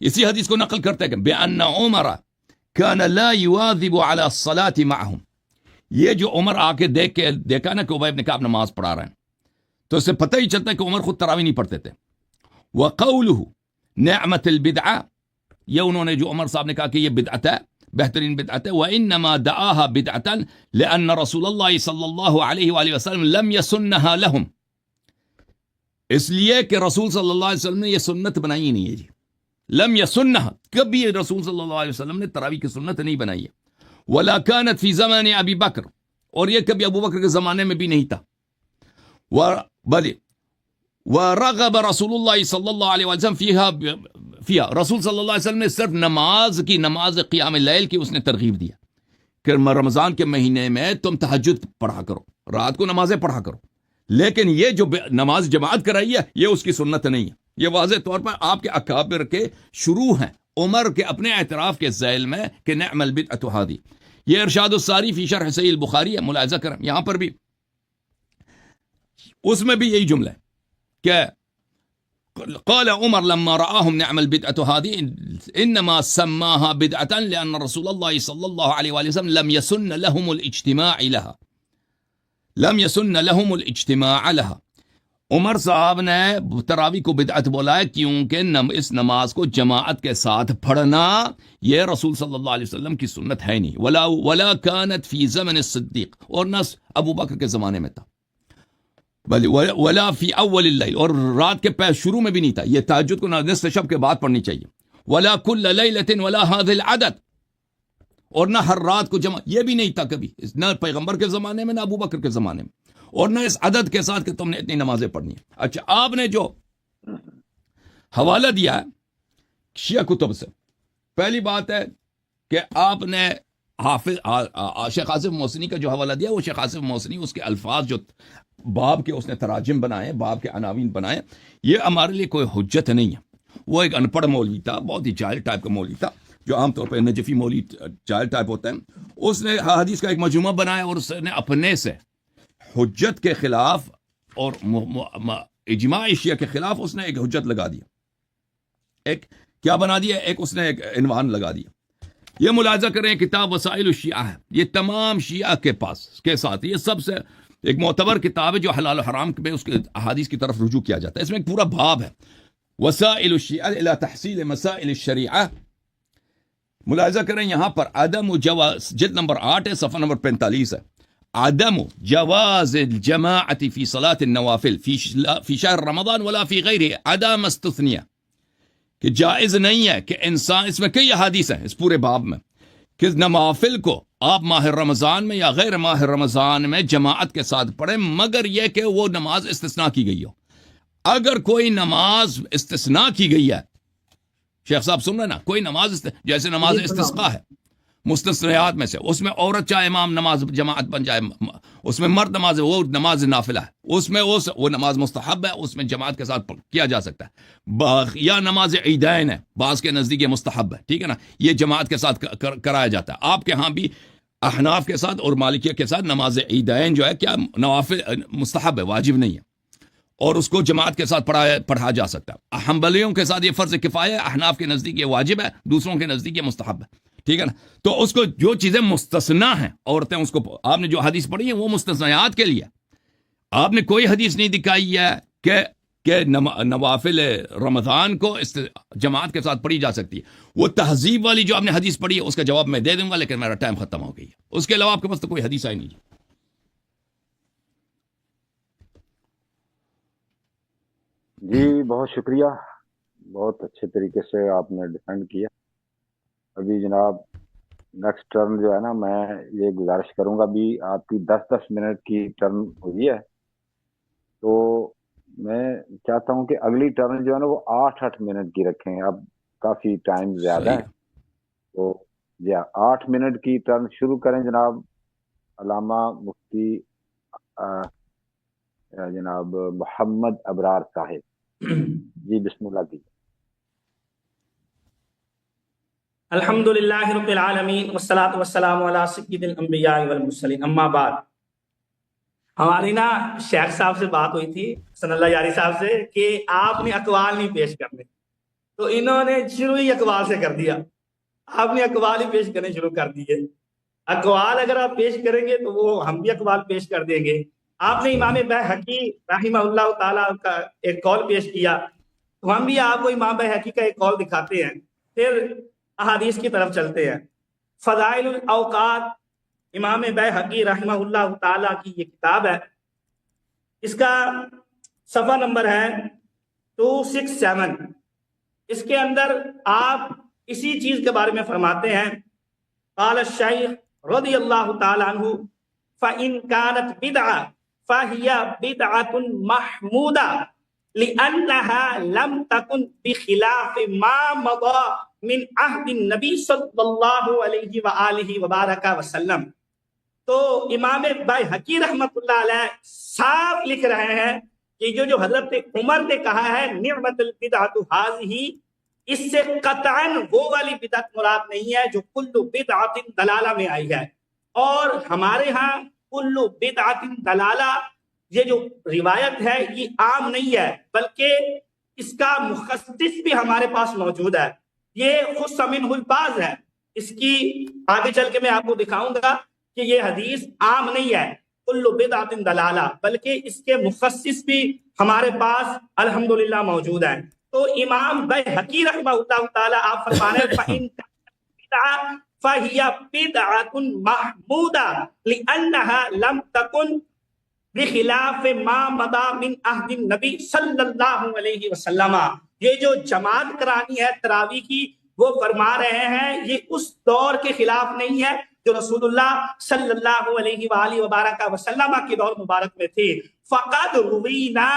اسی حدیث کو نقل کرتے ہیں، بأن عمر كان لا يواظب على الصلاة معهم. یہ جو عمر آ کے دیکھا نا کہ ابی بن کعب نماز پڑھا رہے ہیں، تو اس سے پتہ ہی چلتا ہے کہ عمر خود تراویح نہیں پڑھتے تھے. وقوله نعمت البدعہ، یہ انہوں نے جو عمر صاحب نے کہا کہ یہ بدعت ہے، بہترین بدعت ہے. وانما دعاها بدعة لان رسول اللہ صلی اللہ علیہ وآلہ وسلم لم يسنها لهم، اس لیے کہ رسول صلی اللہ علیہ وسلم نے یہ سنت بنائی نہیں ہے. جی لم يسنها، کبھی رسول صلی اللہ علیہ وسلم نے تراویح کی سنت نہیں بنائی ہے. ولا كانت في زمان ابی بکر، اور یہ کبھی ابو بکر کے زمانے میں بھی نہیں تھا. ورغب رسول اللہ صلی اللہ علیہ وسلم فیہا، رسول صلی اللہ علیہ وسلم نے صرف نماز قیام اللیل کی اس نے ترغیب دیا کہ رمضان کے مہینے میں تم تہجد پڑھا کرو، رات کو نمازیں پڑھا کرو. لیکن یہ جو نماز جماعت کرائی ہے یہ اس کی سنت نہیں ہے. یہ واضح طور پر آپ کے اکابر کے شروع ہیں، عمر کے اپنے اعتراف کے ذیل میں کہ نعم البدعۃ ہذی. یہ ارشاد الساری فی شرح صحیح البخاری ہے، ملاحظہ کریں یہاں پر بھی، اس میں بھی یہی جملہ ہے کہ قال عمر لما رآهم نعم البدعة هذه انما سماها بدعة لان رسول الله صلى الله عليه وآله وسلم لم يسن لهم الاجتماع لها. عمر صاحب نے تراویح کو بدعت بولا ہے کیونکہ اس نماز کو جماعت کے ساتھ پڑھنا یہ رسول صلی اللہ علیہ وسلم کی سنت ہے نہیں. ولا كانت في زمن الصدیق، اور نہ ابو بکر کے زمانے میں تھا. ولا فی اول اللیل، اور رات کے شروع میں بھی نہیں تھا. یہ تہجد کو نصف شب کے بعد پڑھنی چاہیے. ولا کل لیلۃ ولا هذا العدد، اور نہ ہر رات کو جمع، یہ بھی نہیں تھا کبھی، نہ پیغمبر کے زمانے میں نہ ابو بکر کے زمانے میں، اور نہ اس عدد کے ساتھ کہ تم نے اتنی نمازیں پڑھنی ہیں. اچھا، آپ نے جو حوالہ دیا ہے شیعہ کتب سے، پہلی بات ہے کہ آپ نے شیخ آصف محسنی کا جو حوالہ دیا، وہ شیخ آصف محسنی اس کے الفاظ جو باب کے اس نے تراجم بنائے، باب کے عناوین بنائے، یہ ہمارے لیے کوئی حجت نہیں ہے. وہ ایک ان پڑھ مولوی تھا، بہت ہی جاہل ٹائپ کا مولوی تھا، جو عام طور پہ نجفی مولوی جاہل ٹائپ ہوتا ہے. اس نے حدیث کا ایک مجموعہ بنایا اور اس نے اپنے سے حجت کے خلاف اور اجماع شیعہ کے خلاف اس نے ایک حجت لگا دیا. ایک کیا بنا دیا؟ ایک اس نے ایک عنوان لگا دیا. یہ ملاحظہ کریں، کتاب وسائل الشیعہ ہے، یہ تمام شیعہ کے پاس کے ساتھ یہ سب سے ایک معتبر کتاب ہے جو حلال و حرام میں اس کے احادیث کی طرف رجوع کیا جاتا ہے. اس میں ایک پورا باب ہے، وسائل الشیعہ الی تحصیل مسائل الشریعہ. ملاحظہ کریں یہاں پر عدم جواز، جلد نمبر 8 ہے، صفحہ نمبر 45 ہے، عدم جواز الجماعة في صلاة النوافل في شهر رمضان ولا في غیره، عدم استثنیہ، کہ جائز نہیں ہے کہ انسان، اس میں کئی احادیث ہیں اس پورے باب میں، کہ نوافل کو آپ ماہ رمضان میں یا غیر ماہ رمضان میں جماعت کے ساتھ پڑھیں، مگر یہ کہ وہ نماز استثناء کی گئی ہو. اگر کوئی نماز استثناء کی گئی ہے، شیخ صاحب سن رہے نا، کوئی نماز جیسے نماز استسقاء ہے مستثنیات میں سے، اس میں عورت چاہے امام نماز جماعت بن جائے، اس میں مرد نماز، وہ نماز نافلہ ہے، اس میں وہ نماز مستحب ہے، اس میں جماعت کے ساتھ کیا جا سکتا ہے. یا نماز عیدین ہے، بعض کے نزدیک یہ مستحب ہے، ٹھیک ہے نا، یہ جماعت کے ساتھ کرایا جاتا ہے. آپ کے ہاں بھی احناف کے ساتھ اور مالکیہ کے ساتھ نماز عیدین جو ہے کیا نوافل مستحب ہے، واجب نہیں ہے، اور اس کو جماعت کے ساتھ پڑھا جا سکتا ہے. حنبلیوں کے ساتھ یہ فرض کفایہ ہے، احناف کے نزدیک یہ واجب ہے، دوسروں کے نزدیک یہ مستحب ہے، ٹھیک ہے نا. تو اس کو جو چیزیں مستثنا ہیں عورتیں، اس کو آپ نے جو حدیث پڑھی ہے وہ مستثنیات کے لیے. آپ نے کوئی حدیث نہیں دکھائی ہے کہ کہ نوافل رمضان کو جماعت کے ساتھ پڑھی جا سکتی ہے. وہ تہذیب والی جو آپ نے حدیث پڑھی ہے اس کا جواب میں دے دوں گا، لیکن میرا ٹائم ختم ہو گئی ہے. اس کے علاوہ آپ کے پاس تو کوئی حدیث آئی نہیں. جی بہت شکریہ، بہت اچھے طریقے سے آپ نے ڈیفینڈ کیا. ابھی جناب نیکسٹ ٹرن جو ہے نا، میں یہ گزارش کروں گا، ابھی آپ کی 10 منٹ کی ٹرن ہوئی ہے، تو میں چاہتا ہوں کہ اگلی ٹرن جو ہے نا وہ 8 منٹ کی رکھیں. اب کافی ٹائم زیادہ ہے، تو 8 منٹ کی ٹرن شروع کریں جناب. علامہ مفتی جناب محمد ابرار صاحب، جی بسم اللہ کیجیے. الحمدللہ رب العالمین والصلاة والسلام علی سید الانبیاء والمرسلین، اما بعد. ہماری نا شیخ صاحب سے بات ہوئی تھی، حسن اللہ یاری صاحب سے، کہ آپ نے اقوال نہیں پیش کرنے، تو انہوں نے شروع ہی اقوال سے کر دیا. آپ نے اقوال ہی پیش کرنے شروع کر دیے. اقوال اگر آپ پیش کریں گے تو وہ ہم بھی اقوال پیش کر دیں گے. آپ نے امام بیہقی رحمہ اللہ تعالیٰ کا ایک قول پیش کیا، تو ہم بھی آپ کو امام بیہقی کا ایک قول دکھاتے ہیں، پھر احادیث کی طرف چلتے ہیں. فضائل الاوقات امام بیہقی رحمہ اللہ تعالیٰ کی یہ کتاب ہے. اس کا صفحہ نمبر ہے 267. اس کے اندر آپ اسی چیز کے بارے میں فرماتے ہیں، قال الشیخ رضی اللہ تعالیٰ عنہ فَإِن كَانَتْ بِدْعَةٌ فَهِيَ بِدْعَةٌ مَحْمُودَةٌ لِأَنَّهَا لَمْ تَكُنْ بِخِلَافِ مَا مَضَى من عہد النبی صلی اللہ علیہ وآلہ وبارک وسلم. تو امام بیہقی رحمۃ اللہ علیہ صاف لکھ رہے ہیں کہ جو حضرت عمر نے کہا ہے نعمت البدعۃ ھذہ، اس سے قطعاً وہ والی بدعت مراد نہیں ہے جو کل بدعۃ دلالہ میں آئی ہے. اور ہمارے ہاں کل بدعۃ دلالہ یہ جو روایت ہے یہ عام نہیں ہے، بلکہ اس کا مخصص بھی ہمارے پاس موجود ہے. یہ خص منہ البعض ہے. اس کی آگے چل کے میں آپ کو دکھاؤں گا کہ یہ حدیث عام نہیں ہے کل بدعۃ دلالہ، بلکہ اس کے مخصص بھی ہمارے پاس الحمدللہ موجود ہیں. تو امام بیہقی رحمہ اللہ تعالی آپ فرمانے فَإِن بِدْعَةٌ فَهِيَ بِدْعَةٌ مَحْمُودَةٌ لِأَنَّهَا لَمْ تَكُنْ بخلاف ما مضى من عہد النبی صلی اللہ علیہ وسلم. یہ جو جماعت کرانی ہے تراویح کی، وہ فرما رہے ہیں یہ اس دور کے خلاف نہیں ہے جو رسول اللہ صلی اللہ علیہ وآلہ وبارک وسلم کے دور مبارک میں تھی. فقد روینا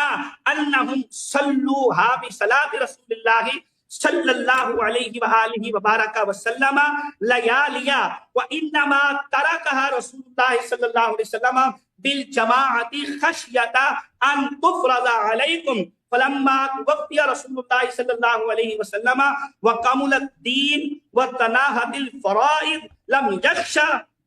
انہم صلوها بصلاة رسول اللہ صلی اللہ علیہ وآلہ وبارک وسلم لیالیا وانما ترکها رسول اللہ صلی اللہ علیہ وسلم بالجماعت خشیۃ ان تفرض علیکم فلما توفی رسول اللہ صلی اللہ علیہ وسلم وکمل الدین وتناہت الفرائض لم یخش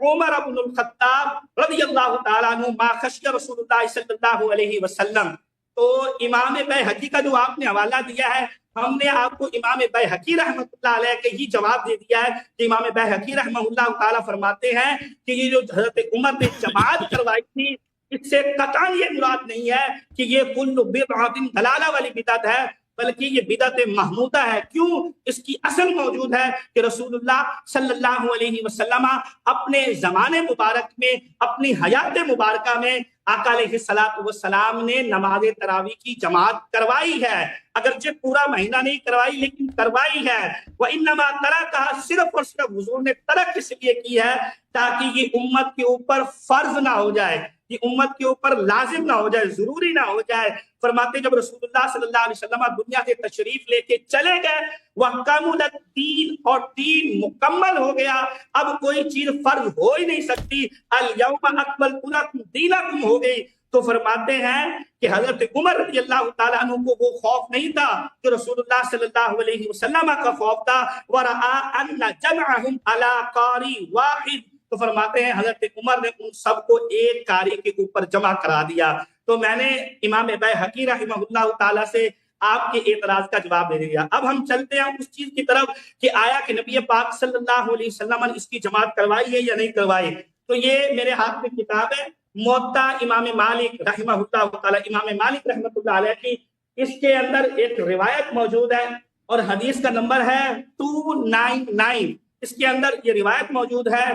عمر بن الخطاب رضی اللہ تعالیٰ عنہ ما خشی رسول اللہ صلی اللہ علیہ وسلم. تو امام بیہقی کا جو آپ نے حوالہ دیا ہے، ہم نے آپ کو امام بیہقی رحمۃ اللہ علیہ کا ہی جواب دے دیا ہے کہ امام بیہقی رحمہ اللہ تعالیٰ فرماتے ہیں کہ یہ جو حضرت عمر نے جماعت کروائی تھی، اس سے قطعاً یہ مراد نہیں ہے کہ یہ کل بدعۃ دلالہ والی بدعت ہے، بلکہ یہ بدعت محمودہ ہے. کیوں؟ اس کی اصل موجود ہے کہ رسول اللہ صلی اللہ علیہ وسلم اپنے زمانے مبارک میں، اپنی حیات مبارکہ میں آقا علیہ السلام نے نماز تراویح کی جماعت کروائی ہے. اگرچہ پورا مہینہ نہیں کروائی لیکن کروائی ہے. وَإِنَّمَا تَرَكَهَا صرف اور صرف حضور نے ترک اس لیے کی ہے تاکہ یہ امت کے اوپر فرض نہ ہو جائے، یہ امت کے اوپر لازم نہ ہو جائے، ضروری نہ ہو جائے. فرماتے جب رسول اللہ صلی اللہ علیہ وسلم دنیا سے تشریف لے کے چلے گئے، وَقَمُلَ الدِّينُ اور دین مکمل ہو گیا، اب کوئی چیز فرض ہو ہی نہیں سکتی. الْيَوْمَ أَكْمَلْتُ لَكُمْ دِينَكُمْ ہو گئی. تو فرماتے ہیں کہ حضرت عمر رضی اللہ تعالیٰ عنہ کو وہ خوف نہیں تھا جو رسول اللہ صلی اللہ علیہ وسلم کا خوف تھا. وَرَآ أَنَّ جَمْعَهُمْ عَلَىٰ قَارِئٍ وَاحِدٍ. تو فرماتے ہیں حضرت عمر نے ان سب کو ایک قاری کے اوپر جمع کرا دیا. تو میں نے امام بیہقی رحمہ اللہ تعالیٰ سے آپ کے اعتراض کا جواب دے دیا. اب ہم چلتے ہیں اس چیز کی طرف کہ آیا کہ نبی پاک صلی اللہ علیہ وسلم نے اس کی جماعت کروائی ہے یا نہیں کروائی. تو یہ میرے ہاتھ میں کتاب ہے موطا امام مالک رحمہ اللہ تعالیٰ، امام مالک رحمۃ اللہ علیہ کی اس کے اندر ایک روایت موجود ہے اور حدیث کا نمبر ہے 299. اس کے اندر یہ روایت موجود ہے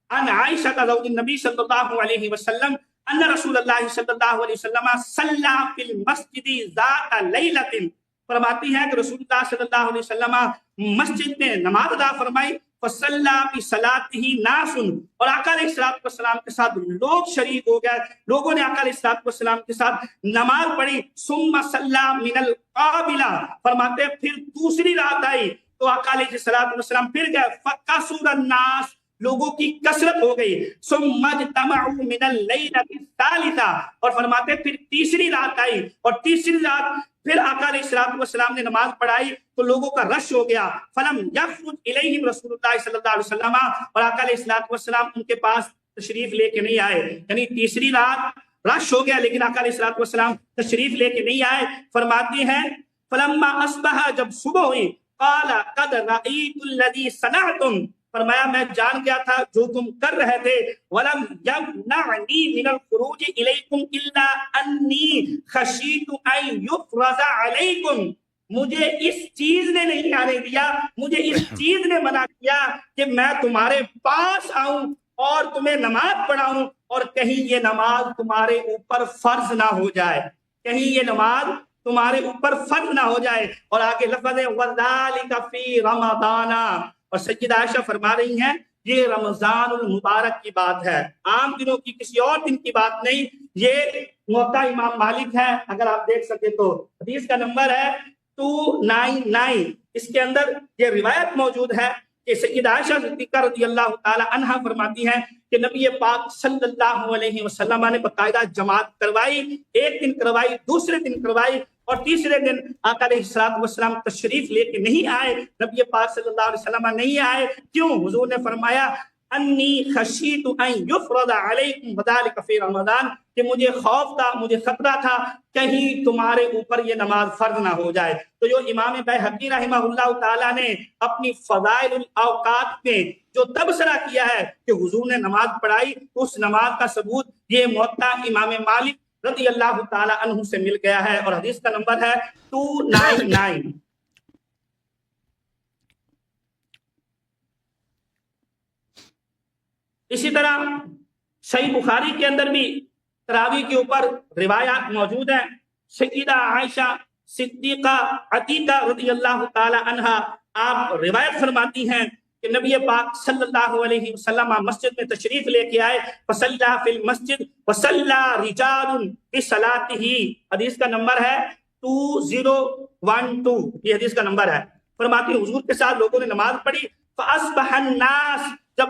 ان عائشہ زوج النبی صلی اللہ علیہ وسلم ان رسول اللہ صلی اللہ علیہ وسلم صلی فی المسجد ذات لیلۃ. فرماتی ہیں کہ رسول اللہ صلی اللہ علیہ وسلم مسجد میں نماز ادا فرمائی. فصلی بصلاتہ ناس, اور آقا علیہ الصلوۃ والسلام کے ساتھ لوگ شریک ہو گئے, لوگوں نے آقا علیہ الصلوۃ والسلام کے ساتھ نماز پڑھی. ثم صلی من القابلہ, فرماتے ہیں پھر دوسری رات آئی تو آقا علیہ الصلوۃ والسلام پھر گئے. فکثر الناس, لوگوں کی کثرت ہو گئی. ثم اجتمعوا من اللیلۃ الثالثہ, اور فرماتے ہیں پھر تیسری رات آئی اور تیسری رات پھر آقا علیہ الصلوۃ والسلام نے نماز پڑھائی تو لوگوں کا رش ہو گیا. فلم یخرج الیہم رسول اللہ صلی اللہ علیہ وسلم, اور آقا علیہ الصلوۃ والسلام ان کے پاس تشریف لے کے نہیں آئے. یعنی تیسری رات رش ہو گیا لیکن آقا علیہ الصلوۃ والسلام تشریف لے کے نہیں آئے. فرماتی ہیں فلما اصبح, جب صبح ہوئی, قال قد رأیت الذی صنعتم, فرمایا میں جان گیا تھا جو تم کر رہے تھے. وَلَمْ يَمْنَعْنِي مِنَ الْخُرُوجِ إِلَيْكُمْ إِلَّا أَنِّي خَشِيتُ أَن يُفْرَضَ عَلَيْكُمْ, مجھے اس چیز نے نہیں آنے دیا, مجھے اس چیز نے منع کیا کہ میں تمہارے پاس آؤں اور تمہیں نماز پڑھاؤں اور کہیں یہ نماز تمہارے اوپر فرض نہ ہو جائے, کہیں یہ نماز تمہارے اوپر فرض نہ ہو جائے. اور آگے لفظ ہے وَذَلِكَ فِي رَمَضَانَ, اور سیدہ عائشہ فرما رہی ہیں یہ رمضان المبارک کی بات ہے, عام دنوں کی کسی اور دن کی بات نہیں. یہ موطا امام مالک ہے, اگر آپ دیکھ سکے تو حدیث کا نمبر ہے 299. اس کے اندر یہ روایت موجود ہے کہ سیدہ عائشہ صدیقہ رضی اللہ تعالی عنہا فرماتی ہیں کہ نبی پاک صلی اللہ علیہ وسلم نے باقاعدہ جماعت کروائی, ایک دن کروائی, دوسرے دن کروائی, اور تیسرے دن آقا علیہ الصلوۃ والسلام تشریف لے کے نہیں آئے, نبی پاک صلی اللہ علیہ وسلم نہیں آئے. کیوں؟ حضور نے فرمایا انی خشیت ان یفرض علیکم وذلک فی رمضان, کہ مجھے خوف تھا, مجھے خطرہ تھا کہیں تمہارے اوپر یہ نماز فرض نہ ہو جائے. تو جو امام بیہقی رحمہ اللہ تعالیٰ نے اپنی فضائل الاوقات میں جو تبصرہ کیا ہے کہ حضور نے نماز پڑھائی, اس نماز کا ثبوت یہ موطا امام مالک رضی اللہ تعالی عنہ سے مل گیا ہے, اور حدیث کا نمبر ہے 299. اسی طرح صحیح بخاری کے اندر بھی تراویح کے اوپر روایات موجود ہیں. سیدہ عائشہ صدیقہ عتیقہ رضی اللہ تعالی عنہا آپ روایت فرماتی ہیں کہ نبی پاک صلی اللہ علیہ وسلم مسجد میں تشریف لے کے آئے. فصلی فی المسجد وصلی رجال بصلاتہ, حدیث کا نمبر ہے 2012, یہ حدیث کا نمبر ہے. فرماتی ہیں حضور کے ساتھ لوگوں نے نماز پڑھی. فاصبح الناس, جب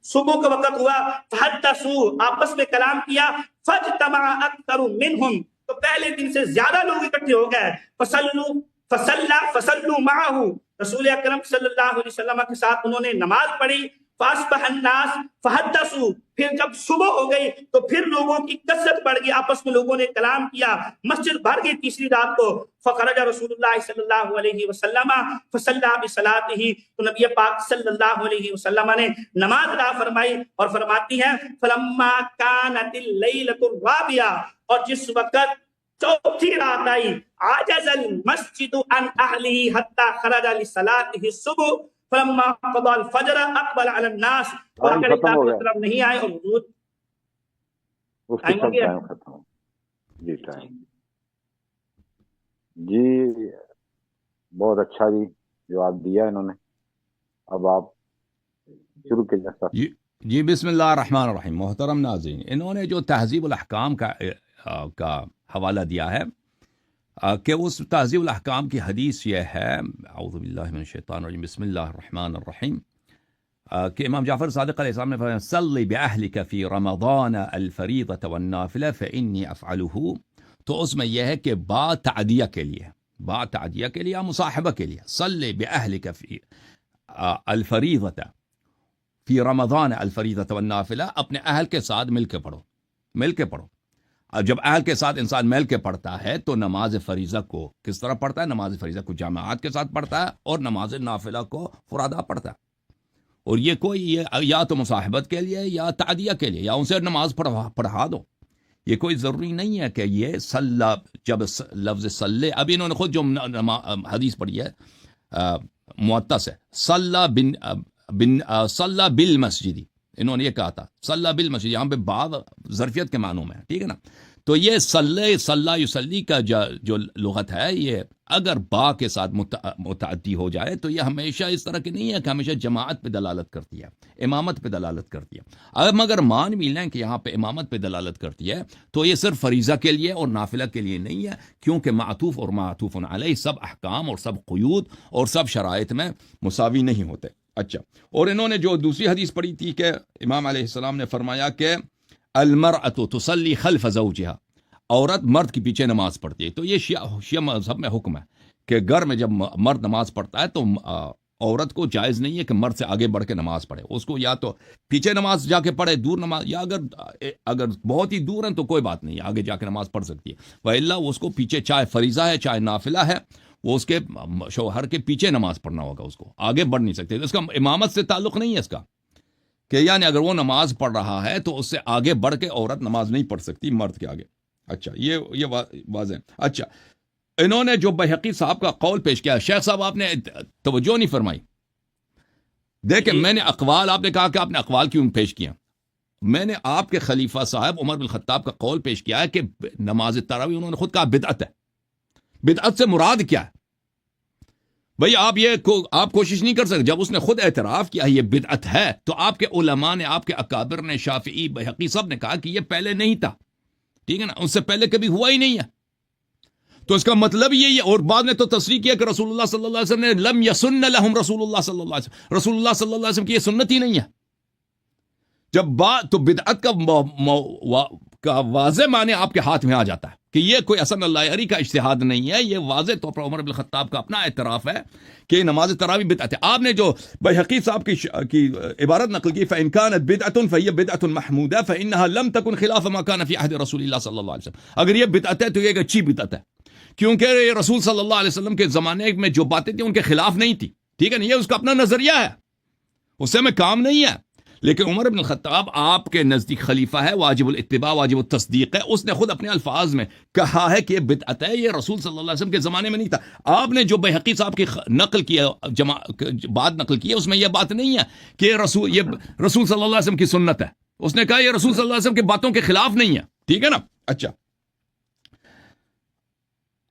صبح کا وقت ہوا, فحدثوا, آپس میں کلام کیا. فاجتمع اکثر منہم, تو پہلے دن سے زیادہ لوگ اکٹھے ہو گئے. فصلوا معه, رسول اکرم صلی اللہ علیہ وسلم کے ساتھ انہوں نے نماز پڑھی. فاصبح الناس فحدثوا, پھر جب صبح ہو گئی تو پھر لوگوں کی کثرت بڑھ گئی, آپس میں لوگوں نے کلام کیا, مسجد بھر گئی تیسری رات کو. فخرج رسول اللہ صلی اللہ علیہ وسلم فصلی بصلاتہ, تو نبی پاک صلی اللہ علیہ وسلم نے نماز ادا فرمائی. اور فرماتی ہیں فلما كانت الليلۃ الرابعہ, اور جس وقت چوتھی رات آئی, عجز المسجد عن اہلہ حتی خرج لصلاۃ الصبح فلما قضى الفجر اقبل على الناس, اور طرف نہیں آئے. اور حضور ٹائم ہو گیا. جی ٹائم, جی بہت اچھا جی جواب دیا انہوں نے. اب آپ شروع کیجیے. جی بسم اللہ الرحمن الرحیم. محترم ناظرین, انہوں نے جو تہذیب الاحکام کا حوالہ دیا ہے کہ اس تہذیب الاحکام کی حدیث یہ ہے, اعوذ باللہ من الشیطان الرجیم, بسم اللہ الرحمن الرحیم, کہ امام جعفر صادق علیہ السلام نے فرمایا صلی باہلک فی رمضان الفریضۃ والنافلہ فانی افعلہ. تو اس میں یہ ہے کہ با تعدیہ کے لیے, با تعدیہ کے لیے, مصاحبہ کے لیے, صلی باہلک فی الفریضۃ فی رمضان الفریضۃ والنافلہ, اپنے اہل کے ساتھ مل کے پڑھو, مل کے پڑھو. جب اہل کے ساتھ انسان مل کے پڑھتا ہے تو نماز فریضہ کو کس طرح پڑھتا ہے؟ نماز فریضہ کو جماعت کے ساتھ پڑھتا ہے اور نماز نافلہ کو فرادہ پڑھتا ہے. اور یہ کوئی یا تو مصاحبت کے لیے یا تعدیہ کے لیے, یا ان سے نماز پڑھا دو, یہ کوئی ضروری نہیں ہے کہ یہ صلی، جب لفظ صلی، ابھی انہوں نے خود جو حدیث پڑھی ہے موطا سے، صلی بالمسجد، انہوں نے یہ کہا تھا صلی بالمسجد، یہاں پہ بعض ظرفیت کے معنوں میں ہے، ٹھیک ہے نا. تو یہ صلی یصلی کا جو لغت ہے، یہ اگر با کے ساتھ متعدی ہو جائے تو یہ ہمیشہ اس طرح کی نہیں ہے کہ ہمیشہ جماعت پہ دلالت کرتی ہے، امامت پہ دلالت کرتی ہے. اب اگر مان بھی لیں کہ یہاں پہ امامت پہ دلالت کرتی ہے تو یہ صرف فریضہ کے لیے اور نافلہ کے لیے نہیں ہے، کیونکہ معطوف اور معطوف علیہ سب احکام اور سب قیود اور سب شرائط میں مساوی نہیں ہوتے. اچھا، اور انہوں نے جو دوسری حدیث پڑھی تھی کہ امام علیہ السلام نے فرمایا کہ المرأة تصلی خلف زوجها، عورت مرد کے پیچھے نماز پڑھتی ہے. تو یہ شیعہ مذہب میں حکم ہے کہ گھر میں جب مرد نماز پڑھتا ہے تو عورت کو جائز نہیں ہے کہ مرد سے آگے بڑھ کے نماز پڑھے. اس کو یا تو پیچھے نماز جا کے پڑھے دور نماز، یا اگر بہت ہی دور ہیں تو کوئی بات نہیں، آگے جا کے نماز پڑھ سکتی ہے. وَإِلَّا اس کو پیچھے چاہے فریضہ ہے چاہے نافلہ ہے، وہ اس کے شوہر کے پیچھے نماز پڑھنا ہوگا، اس کو آگے بڑھ نہیں سکتے. اس کا امامت سے تعلق نہیں ہے اس کا، کہ یعنی اگر وہ نماز پڑھ رہا ہے تو اس سے آگے بڑھ کے عورت نماز نہیں پڑھ سکتی مرد کے آگے. اچھا، یہ واضح. اچھا، انہوں نے جو بحقی صاحب کا قول پیش کیا، شیخ صاحب آپ نے توجہ نہیں فرمائی. دیکھیں، میں نے اقوال، آپ نے کہا کہ آپ نے اقوال کیوں پیش کیا، میں نے آپ کے خلیفہ صاحب عمر بن الخطاب کا قول پیش کیا ہے کہ نماز تراویح انہوں نے خود کہا بدعت ہے. بدعت سے مراد کیا ہے بھئی؟ آپ کوشش نہیں کر سکتے. جب اس نے خود اعتراف کیا یہ بدعت ہے تو آپ کے علماء نے، آپ کے اکابر نے، شافعی، بحقی سب نے کہا کہ یہ پہلے نہیں تھا، ٹھیک ہے نا، اس سے پہلے کبھی ہوا ہی نہیں ہے. تو اس کا مطلب یہی ہے. اور بعد نے تو تصریح کیا کہ رسول اللہ صلی اللہ علیہ وسلم نے لم یسن لہم رسول اللہ صلی اللہ علیہ وسلم، رسول اللہ صلی اللہ علیہ وسلم کی یہ سنت ہی نہیں ہے. جب بات تو بدعت کا واضح معنی آپ کے ہاتھ میں آ جاتا ہے کہ یہ کوئی حسن اللہ عری کا اجتہاد نہیں ہے، یہ واضح طور پر عمر بن الخطاب کا اپنا اعتراف ہے کہ نماز تراویح بدعت ہے. آپ نے جو بحقی صاحب کی عبارت نقل کی، فَإِنْ كَانَتْ بِدْعَةٌ فَهِيَ بِدْعَةٌ مَحْمُودَةٌ فَإِنَّهَا لَمْ تَكُنْ خِلَافَ مَا كَانَ فِي عَهْدِ رسول اللہ صلی اللہ علیہ وسلم. اگر یہ بدعت ہے تو یہ ایک اچھی بدعت ہے، کیونکہ یہ رسول صلی اللہ علیہ وسلم کے زمانے میں جو باتیں تھیں ان کے خلاف نہیں تھی، ٹھیک ہے نا، یہ اس کا اپنا نظریہ ہے، اس سے میں کام نہیں ہے. لیکن عمر بن الخطاب آپ کے نزدیک خلیفہ ہے، واجب الاتباع، واجب التصدیق ہے. اس نے خود اپنے الفاظ میں کہا ہے کہ یہ بدعت ہے، یہ رسول صلی اللہ علیہ وسلم کے زمانے میں نہیں تھا. آپ نے جو بحقی صاحب کی نقل کیا، بات نقل کی ہے، اس میں یہ بات نہیں ہے کہ یہ رسول صلی اللہ علیہ وسلم کی سنت ہے. اس نے کہا یہ رسول صلی اللہ علیہ وسلم کی باتوں کے خلاف نہیں ہے، ٹھیک ہے نا. اچھا،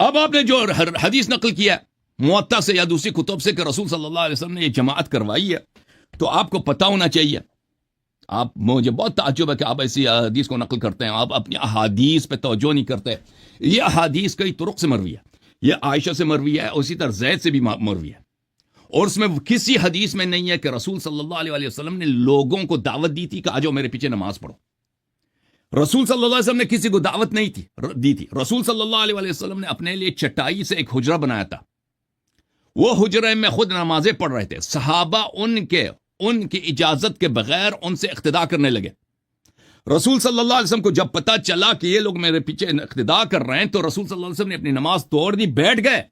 اب آپ نے جو حدیث نقل کیا موطا سے یا دوسری کتب سے کہ رسول صلی اللہ علیہ وسلم نے یہ جماعت کروائی ہے، تو آپ کو پتہ ہونا چاہیے. مجھے بہت تعجب ہے کہ آپ ایسی احادیث کو نقل کرتے ہیں، آپ اپنی احادیث پہ توجہ نہیں کرتے. یہ احادیث کئی طرق سے مروی ہے، یہ عائشہ سے مروی ہے، اسی طرح زید سے بھی مروی ہے، اور اس میں کسی حدیث میں نہیں ہے کہ رسول صلی اللہ علیہ وسلم نے لوگوں کو دعوت دی تھی کہ آجو میرے پیچھے نماز پڑھو. رسول صلی اللہ علیہ وسلم نے کسی کو دعوت نہیں دی تھی. رسول صلی اللہ علیہ وسلم نے اپنے لیے چٹائی سے ایک حجرہ بنایا تھا، وہ حجرے میں خود نمازیں پڑھ رہے تھے. صحابہ ان کی اجازت کے بغیر ان سے اقتداء کرنے لگے. رسول صلی اللہ علیہ وسلم کو جب پتا چلا کہ یہ لوگ میرے پیچھے اقتداء کر رہے ہیں تو رسول صلی اللہ علیہ وسلم نے اپنی نماز توڑ دی، بیٹھ گئے.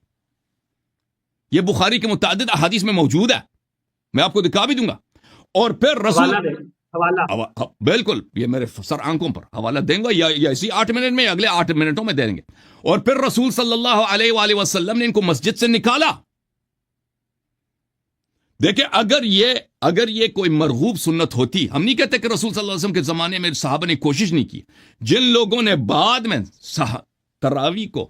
یہ بخاری کے متعدد احادیث میں موجود ہے، میں آپ کو دکھا بھی دوں گا. اور پھر رسول حوالہ بالکل، یہ میرے سر آنکھوں پر حوالہ دیں گا، یا اسی 8 منٹ میں یا اگلے 8 منٹوں میں دیں گے. اور پھر رسول صلی اللہ علیہ وآلہ وسلم نے ان کو مسجد سے نکالا. دیکھیں، اگر یہ کوئی مرغوب سنت ہوتی، ہم نہیں کہتے کہ رسول صلی اللہ علیہ وسلم کے زمانے میں صحابہ نے کوشش نہیں کی. جن لوگوں نے بعد میں تراویح کو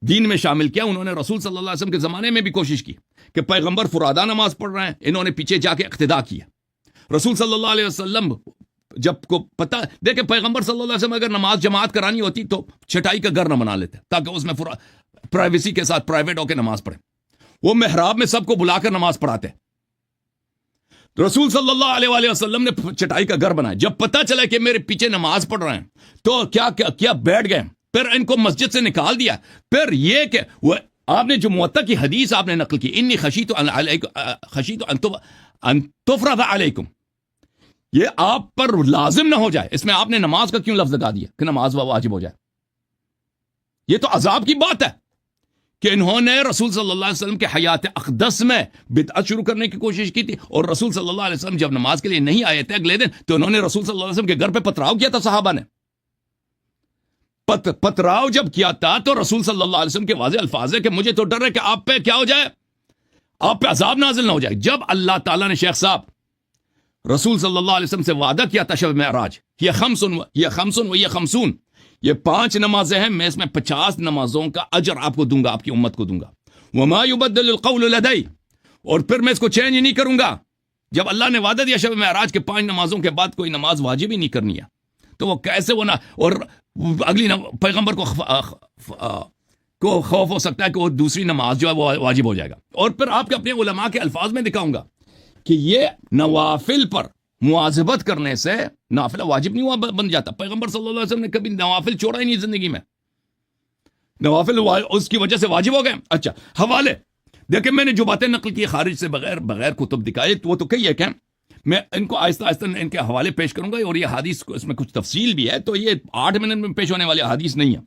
دین میں شامل کیا، انہوں نے رسول صلی اللہ علیہ وسلم کے زمانے میں بھی کوشش کی کہ پیغمبر فرادہ نماز پڑھ رہے ہیں، انہوں نے پیچھے جا کے اقتداء کیا. رسول صلی اللہ علیہ وسلم جب کو پتہ، دیکھیں پیغمبر صلی اللہ علیہ وسلم اگر نماز جماعت کرانی ہوتی تو چھٹائی کا گھر نہ بنا لیتے تاکہ اس میں پرائیویسی کے ساتھ پرائیویٹ ہو کے نماز پڑھے. وہ محراب میں سب کو بلا کر نماز پڑھاتے. رسول صلی اللہ علیہ وآلہ وسلم نے چٹائی کا گھر بنایا. جب پتہ چلا کہ میرے پیچھے نماز پڑھ رہے ہیں تو کیا بیٹھ گئے. پھر ان کو مسجد سے نکال دیا. پھر یہ کہ وہ آپ نے جو موطا کی حدیث آپ نے نقل کی، انی خشیت ان تفرض علیکم، یہ آپ پر لازم نہ ہو جائے. اس میں آپ نے نماز کا کیوں لفظ لگا دیا کہ نماز واجب ہو جائے؟ یہ تو عذاب کی بات ہے کہ انہوں نے رسول صلی اللہ علیہ وسلم کے حیات اقدس میں بدعت شروع کرنے کی کوشش کی تھی. اور رسول صلی اللہ علیہ وسلم جب نماز کے لیے نہیں آئے تھے اگلے دن، تو انہوں نے رسول صلی اللہ علیہ وسلم کے گھر پہ پتھراؤ کیا تھا صحابہ نے. پتراؤ جب کیا تھا تو رسول صلی اللہ علیہ وسلم کے واضح الفاظ ہے کہ مجھے تو ڈر ہے کہ آپ پہ کیا ہو جائے، آپ پہ عذاب نازل نہ ہو جائے. جب اللہ تعالیٰ نے شیخ صاحب رسول صلی اللہ علیہ وسلم سے وعدہ کیا تھا شب معراج، یہ خمسون، یہ 5 نمازیں ہیں، میں اس میں 50 نمازوں کا اجر آپ کو دوں گا، آپ کی امت کو دوں گا. وما يبدل القول لدي، اور پھر میں اس کو چینج ہی نہیں کروں گا. جب اللہ نے وعدہ دیا شب معراج کے 5 نمازوں کے بعد کوئی نماز واجب ہی نہیں کرنی ہے، تو وہ کیسے وہ نہ، اور اگلی پیغمبر کو خوف ہو سکتا ہے کہ وہ دوسری نماز جو ہے وہ واجب ہو جائے گا. اور پھر آپ کے اپنے علماء کے الفاظ میں دکھاؤں گا کہ یہ نوافل پر مواظبت کرنے سے نافلہ واجب نہیں ہوا بن جاتا. پیغمبر صلی اللہ علیہ وسلم نے کبھی نوافل چھوڑا ہی نہیں زندگی میں، نوافل اس کی وجہ سے واجب ہو گئے. اچھا، حوالے دیکھیں، میں نے جو باتیں نقل کی خارج سے بغیر کتب دکھائے، وہ تو کئی ہے کہ میں ان کو آہستہ آہستہ ان کے حوالے پیش کروں گا. اور یہ حدیث اس میں کچھ تفصیل بھی ہے، تو یہ 8 منٹ میں پیش ہونے والی حدیث نہیں ہے،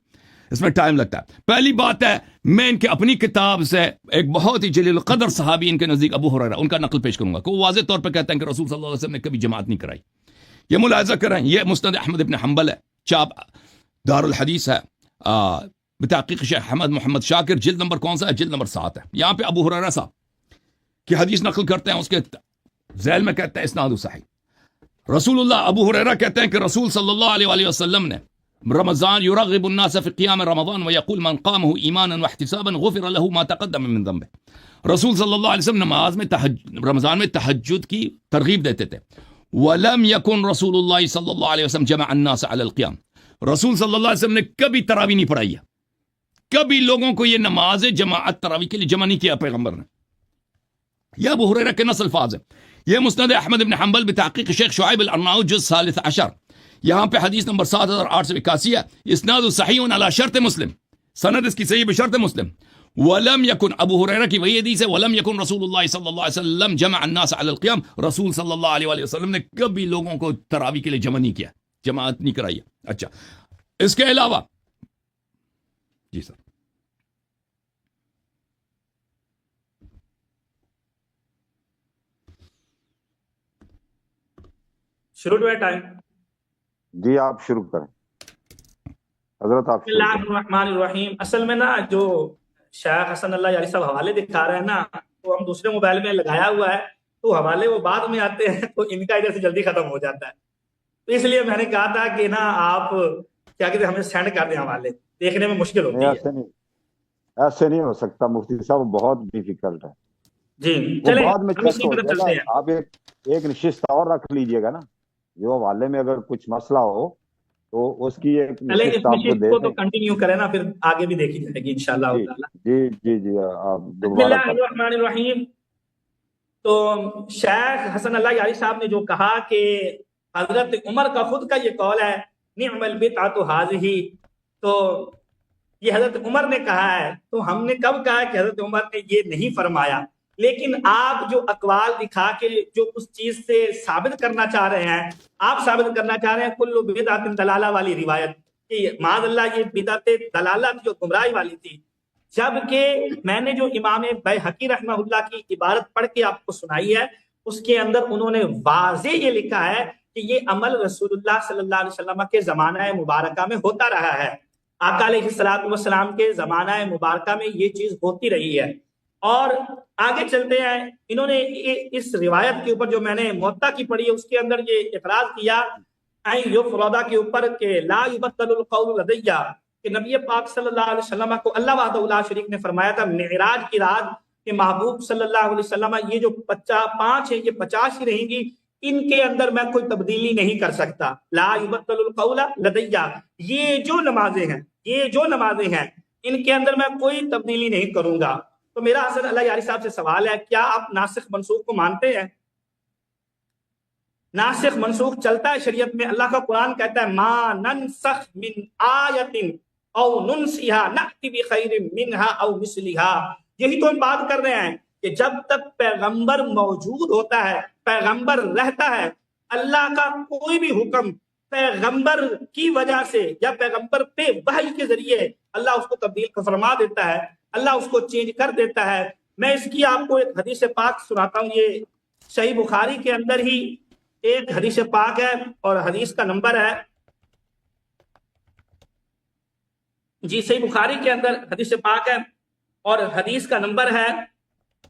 اس میں ٹائم لگتا ہے. پہلی بات ہے، میں ان کے اپنی کتاب سے ایک بہت ہی جلیل القدر صحابی ان کے نزدیک ابو ہریرہ، ان کا نقل پیش کروں گا کہ وہ واضح طور پہ کہتے ہیں کہ رسول صلی اللہ علیہ وسلم نے کبھی جماعت نہیں کرائی. یہ ملاحظہ کریں، یہ مسند احمد ابن حنبل ہے، چاپ دار الحدیث ہے، بتحقیق شیخ احمد محمد شاکر، جلد نمبر کون سا ہے؟ جلد نمبر 7 ہے. یہاں پہ ابو ہریرہ صاحب کی حدیث نقل کرتے ہیں، اس کے ذیل میں کہتے ہیں اسناد صحیح. رسول اللہ، ابو ہریرہ کہتے ہیں کہ رسول صلی اللہ علیہ وسلم نے رمضان یرغب الناس فی قیام رمضان ویقول من قامه ایمانا واحتسابا غفر له ما تقدم من ذنبه. رسول صلی اللہ علیہ وسلم نماز میں رمضان میں تہجد کی ترغیب دیتے تھے. ولم يكن رسول اللہ صلی اللہ علیہ وسلم جمع الناس علی القیام. رسول صلی اللہ علیہ وسلم نے کبھی تراویح نہیں پڑھائی ہے، کبھی لوگوں کو یہ نماز جماعت تراویح کے لیے جمع نہیں کیا پیغمبر نے. یہ ابو ہریرہ کے نص الفاظ ہے. یہ مسند احمد بن حنبل بتحقیق شیخ شعیب الارناؤط جز 13 یہاں پہ حدیث نمبر 7881 ہے. اسناد صحیح علی شرط مسلم، سند اس کی صحیح بشرط مسلم. ولم یکن، ابو ہریرہ کی وہی حدیث ہے، ولم یکن رسول اللہ صلی اللہ علیہ وسلم جمع الناس علی القیام. رسول صلی اللہ علیہ وسلم نے کبھی لوگوں کو تراویح کے لیے جمع نہیں کیا، جماعت نہیں کرائی. اچھا، اس کے علاوہ جی سر، شروع ہوئے ٹائم. جی آپ شروع کریں حضرت، آپ بسم اللہ الرحمن الرحیم. اصل میں نا جو شیخ حسن اللہ یاری صاحب حوالے دکھا رہے ہیں نا، تو ہم دوسرے موبائل میں لگایا ہوا ہے، تو حوالے وہ بعد میں آتے ہیں، تو ان کا ادھر سے جلدی ختم ہو جاتا ہے. تو اس لیے میں نے کہا تھا کہ نا آپ کیا کہتے ہیں ہمیں سینڈ کر دیں، حوالے دیکھنے میں مشکل ہوتی ہے. ایسے نہیں ہو سکتا مفتی صاحب، بہت ڈیفیکلٹ ہے. جی چلیں بعد میں ہم اسی طرف چلتے ہیں. آپ ایک نشست اور رکھ لیجئے گا نا، جو حوالے میں اگر کچھ مسئلہ ہو تو اس کی ایک نشست آپ کو دے تو دیں. کنٹینیو کریں نا، پھر آگے بھی دیکھی جائے گی انشاءاللہ تعالی. جی آپ بسم اللہ الرحمن الرحیم. تو شیخ حسن اللہ یاری صاحب نے جو کہا کہ حضرت عمر کا خود کا یہ قول ہے، نعم البدعۃ ھذہ، تو یہ حضرت عمر نے کہا ہے. تو ہم نے کب کہا کہ حضرت عمر نے یہ نہیں فرمایا؟ لیکن آپ جو اقوال دکھا کے جو اس چیز سے ثابت کرنا چاہ رہے ہیں، آپ ثابت کرنا چاہ رہے ہیں کل بدعۃ دلالہ والی روایت، کہ معاذ اللہ یہ بدعت دلالہ جو گمراہی والی تھی. جبکہ میں نے جو امام بیہقی رحمہ اللہ کی عبارت پڑھ کے آپ کو سنائی ہے، اس کے اندر انہوں نے واضح یہ لکھا ہے کہ یہ عمل رسول اللہ صلی اللہ علیہ وسلم کے زمانہ مبارکہ میں ہوتا رہا ہے، آقا علیہ الصلوۃ والسلام کے زمانہ مبارکہ میں یہ چیز ہوتی رہی ہے. اور آگے چلتے ہیں، انہوں نے اس روایت کے اوپر جو میں نے موطا کی پڑھی ہے، اس کے اندر یہ اعتراض کیا یفردا کے اوپر کہ لا یبطل القول لدیہ، کہ نبی پاک صلی اللہ علیہ وسلم کو اللہ وحدہ لا شریک نے فرمایا تھا معراج کی رات کہ محبوب صلی اللہ علیہ وسلم یہ جو 5 ہیں یہ 50 ہی رہیں گی، ان کے اندر میں کوئی تبدیلی نہیں کر سکتا. لا یبطل القول لدیہ، یہ جو نمازیں ہیں ان کے اندر میں کوئی تبدیلی نہیں کروں گا. تو میرا حسن اللہ یاری صاحب سے سوال ہے، کیا آپ ناسخ منسوخ کو مانتے ہیں؟ ناسخ منسوخ چلتا ہے شریعت میں. اللہ کا قرآن کہتا ہے ما ننسخ من آیت او ننسیہا نأتی بخیر منہا او مثلہا. یہی تو ہم بات کر رہے ہیں کہ جب تک پیغمبر موجود ہوتا ہے، پیغمبر رہتا ہے، اللہ کا کوئی بھی حکم پیغمبر کی وجہ سے یا پیغمبر پہ وحی کے ذریعے اللہ اس کو تبدیل فرما دیتا ہے، اللہ اس کو چینج کر دیتا ہے. میں اس کی آپ کو ایک حدیث پاک سناتا ہوں. یہ صحیح بخاری کے اندر ہی ایک حدیث پاک ہے اور حدیث کا نمبر ہے جی صحیح بخاری کے اندر حدیث پاک ہے اور حدیث کا نمبر ہے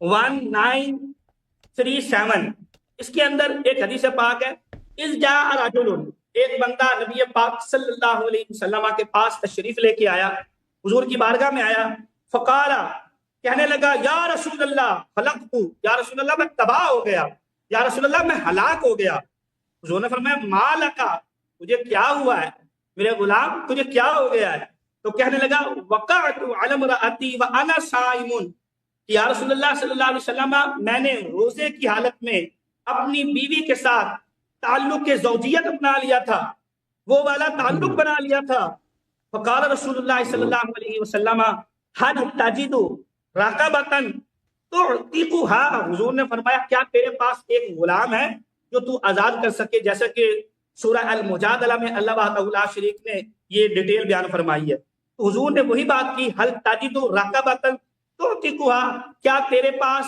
1937. اس کے اندر ایک حدیث پاک ہے، اذ جاء رجل، ایک بندہ نبی پاک صلی اللہ علیہ وسلم کے پاس تشریف لے کے آیا، حضور کی بارگاہ میں آیا، فقال، کہنے لگا یا رسول اللہ ہلکت، یا رسول اللہ میں تباہ ہو گیا، یا رسول اللہ میں ہلاک ہو گیا۔ حضور نے فرمایا ما لکا، تجھے کیا ہوا ہے میرے غلام، تجھے کیا ہو گیا ہے؟ تو کہنے لگا وقعت علی امرأتی وانا صائم، یا رسول اللہ صلی اللہ علیہ وسلم میں نے روزے کی حالت میں اپنی بیوی کے ساتھ تعلق زوجیت اپنا لیا تھا، وہ والا تعلق بنا لیا تھا۔ فقال رسول اللہ صلی اللہ علیہ وسلم حد تجد راقبتن تعتقها، حضور نے فرمایا کیا تیرے پاس ایک غلام ہے جو تو آزاد کر سکے، جیسا کہ سورہ المجادلہ میں اللہ تعالی شریک نے یہ ڈیٹیل بیان فرمائی ہے۔ تو حضور نے وہی بات کی، حل تجد راقبتن تعتقها، کیا تیرے پاس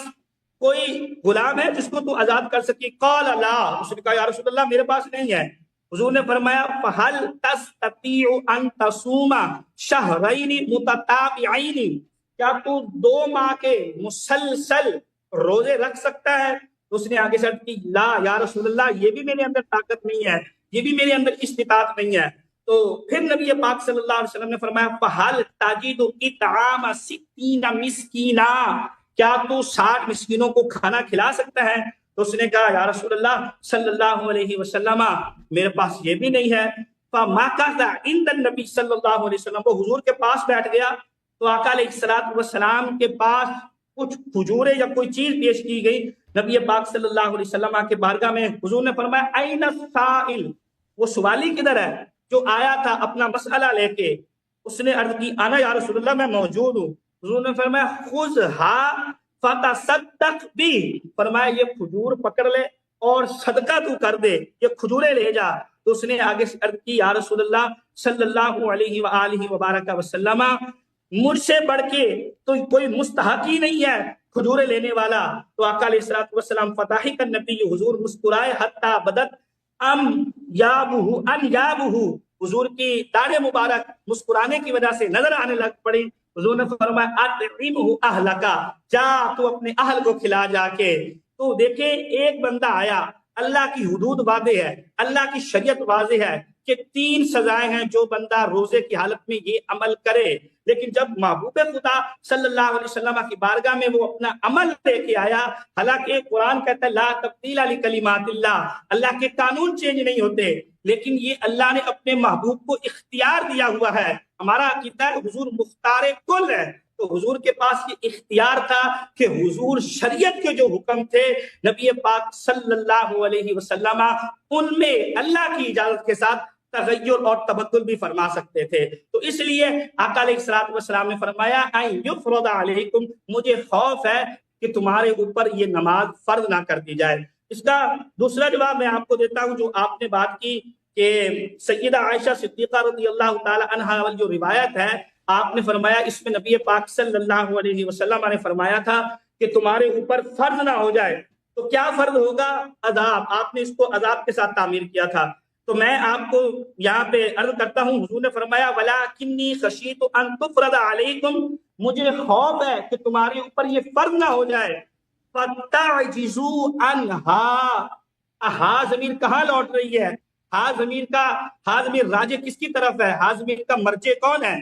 کوئی غلام ہے جس کو تو آزاد کر سکی؟ قال لا، اس نے کہا یا رسول اللہ میرے پاس نہیں ہے۔ حضور نے فرمایا فہل تستطیع ان تصوم شہرین متتابعین، کیا تو 2 ماہ کے مسلسل روزے رکھ سکتا ہے؟ تو اس نے آگے سے عرض کی لا یا رسول اللہ، یہ بھی میرے اندر طاقت نہیں ہے، یہ بھی میرے اندر استطاعت نہیں ہے۔ تو پھر نبی پاک صلی اللہ علیہ وسلم نے فرمایا فہل تجد اطعام 60 مسکینا، کیا تو 60 مسکینوں کو کھانا کھلا سکتا ہے؟ تو اس نے کہا یا رسول اللہ صلی اللہ علیہ وسلم میرے پاس یہ بھی نہیں ہے۔ فمکث عند النبی صلی اللہ علیہ وسلم، وہ حضور کے پاس بیٹھ گیا تو آقا علیہ السلام کے پاس کچھ کھجوریں یا کوئی چیز پیش کی گئی، نبی پاک صلی اللہ علیہ وسلم کے بارگاہ میں حضور نے فرمایا این السائل، وہ سوالی کدھر ہے جو آیا تھا اپنا مسئلہ لے کے؟ اس نے عرض کی انا یا رسول اللہ، میں موجود ہوں۔ حضور نے فرمایا خذھا فتصدق بھی، فرمایا یہ کھجور پکڑ لے اور صدقہ تو کر دے، یہ کھجوریں لے جا۔ تو اس نے آگے سے عرض کی یا رسول اللہ صلی اللہ علیہ وآلہ وبارک وسلم، مجھ سے بڑھ کے تو کوئی مستحق ہی نہیں ہے کھجوریں لینے والا۔ تو آقا علیہ الصلوۃ والسلام فضحک النبی، حضور مسکرائے حتی بدت یابہ، حضور کی داڑھی مبارک مسکرانے کی وجہ سے نظر آنے لگ پڑی۔ حضور نے فرمایا اطعمہ اہلک، جا تو اپنے اہل کو کھلا جا کے۔ تو دیکھیں ایک بندہ آیا، اللہ کی حدود واضح ہے، اللہ کی شریعت واضح ہے کہ 3 سزائیں ہیں جو بندہ روزے کی حالت میں یہ عمل کرے، لیکن جب محبوب خدا صلی اللہ علیہ وسلم کی بارگاہ میں وہ اپنا عمل لے کے آیا، حالانکہ قرآن کہتا ہے لا تبدیل لکلمات اللہ، اللہ کے قانون چینج نہیں ہوتے، لیکن یہ اللہ نے اپنے محبوب کو اختیار دیا ہوا ہے۔ ہمارا عقیدہ ہے حضور مختار کل ہے، تو حضور کے پاس یہ اختیار تھا کہ حضور شریعت کے جو حکم تھے نبی پاک صلی اللہ علیہ وسلم ان میں اللہ کی اجازت کے ساتھ تغیر اور تبدل بھی فرما سکتے تھے۔ تو اس لیے آقا علیہ السلام نے فرمایا ان یفرض علیکم، مجھے خوف ہے کہ تمہارے اوپر یہ نماز فرض نہ کر دی جائے۔ اس کا دوسرا جواب میں آپ کو دیتا ہوں، جو آپ نے بات کی کہ سیدہ عائشہ صدیقہ رضی اللہ تعالی عنہا والی جو روایت ہے، آپ نے فرمایا اس میں نبی پاک صلی اللہ علیہ وسلم نے فرمایا تھا کہ تمہارے اوپر فرض نہ ہو جائے تو کیا فرض ہوگا؟ عذاب، آپ نے اس کو عذاب کے ساتھ تعمیر کیا تھا۔ تو میں آپ کو یہاں پہ عرض کرتا ہوں، حضور نے فرمایا وَلَٰكِنِّي خَشِيتُ أَن تُفْرَضَ عَلَيْكُمْ، مجھے خوف ہے کہ تمہارے اوپر یہ فرض نہ ہو جائے، فَتَعْجِزُوا عَنْهَا، ہا ضمیر کہاں لوٹ رہی ہے؟ ہا ضمیر راجع کس کی طرف ہے؟ ہا ضمیر کا مرجع کون ہے؟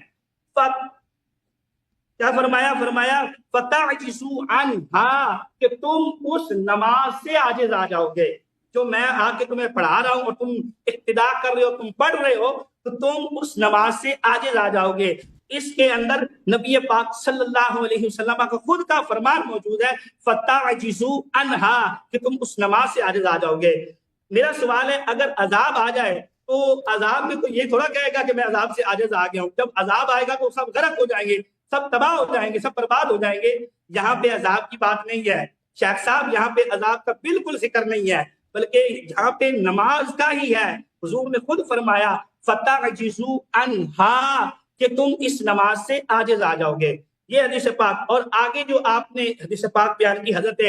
کیا فرمایا فتعجزوا عنہا، کہ تم اس نماز سے عاجز آ جاؤ گے جو میں آ کے تمہیں پڑھا رہا ہوں اور تم اقتدا کر رہے ہو، تم پڑھ رہے ہو، تو تم اس نماز سے عاجز آ جاؤ گے۔ اس کے اندر نبی پاک صلی اللہ علیہ وسلم کا خود کا فرمان موجود ہے فتعجزوا عنہا، کہ تم اس نماز سے عاجز آ جاؤ گے۔ میرا سوال ہے اگر عذاب آ جائے تو عذاب میں تو یہ تھوڑا کہے گا کہ میں عذاب سے عاجز آ گیا ہوں، جب عذاب آئے گا تو سب غرق ہو جائیں گے، سب تباہ ہو جائیں گے، سب برباد ہو جائیں گے۔ یہاں پہ عذاب کی بات نہیں ہے شیخ صاحب، یہاں پہ عذاب کا بالکل ذکر نہیں ہے، بلکہ یہاں پہ نماز کا ہی ہے۔ حضور نے خود فرمایا فتعجزوا عنہا، کہ تم اس نماز سے عاجز آ جاؤ گے۔ یہ حدیث پاک، اور آگے جو آپ نے حدیث پاک بیان کی حضرت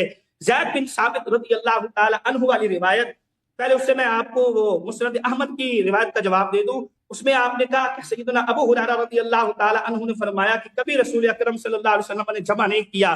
زید بن ثابت رضی اللہ تعالی عنہ والی روایت، پہلے اس سے میں آپ کو وہ مسند احمد کی روایت کا جواب دے دوں۔ اس میں آپ نے کہا کہ سیدنا ابو ہریرہ رضی اللہ تعالی عنہ نے فرمایا کہ کبھی رسول اکرم صلی اللہ علیہ وسلم نے جمع نہیں کیا،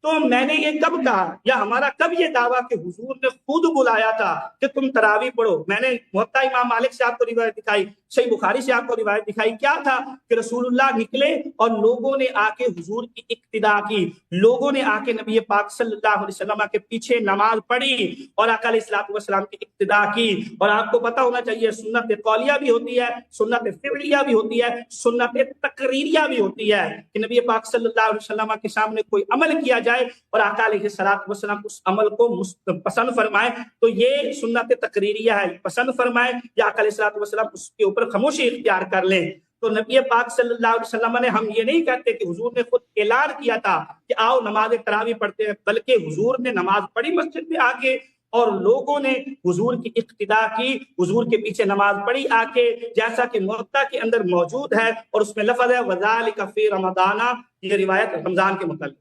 تو میں نے یہ کب کہا یا ہمارا کب یہ دعویٰ کہ حضور نے خود بلایا تھا کہ تم تراویح پڑھو؟ میں نے موطا امام مالک سے آپ کو روایت دکھائی، صحیح بخاری سے آپ کو روایت دکھائی، کیا تھا کہ رسول اللہ نکلے اور لوگوں نے آ کے حضور کی اقتداء کی، لوگوں نے آ کے نبی پاک صلی اللہ علیہ وسلم کے پیچھے نماز پڑھی اور آقا علیہ الصلوۃ والسلام کی اقتداء کی۔ اور آپ کو پتہ ہونا چاہیے سنت قولیہ بھی ہوتی ہے، سنت فعلیہ بھی ہوتی ہے، سنت تقریریہ بھی ہوتی ہے کہ نبی پاک صلی اللہ علیہ وسلم کے سامنے کوئی عمل کیا جائے اور آقا علیہ الصلوۃ والسلام اس عمل کو پسند فرمائے، تو یہ سنت تقریریہ ہے، پسند فرمائے یا آقا علیہ الصلوۃ والسلام اس کے اوپر خاموشی اختیار کر لیں۔ تو نبی پاک صلی اللہ علیہ وسلم نے، ہم یہ نہیں کہتے کہ حضور نے خود اعلان کیا تھا کہ آؤ نماز تراویح پڑھتے ہیں، بلکہ حضور نے نماز پڑھی مسجد میں آ کے اور لوگوں نے حضور کی اقتداء کی، حضور کے پیچھے نماز پڑھی آ کے، جیسا کہ موطا کے اندر موجود ہے اور اس میں لفظ ہے وَذَلِكَ فِي رَمَضَانَ، یہ روایت رمضان کے متعلق۔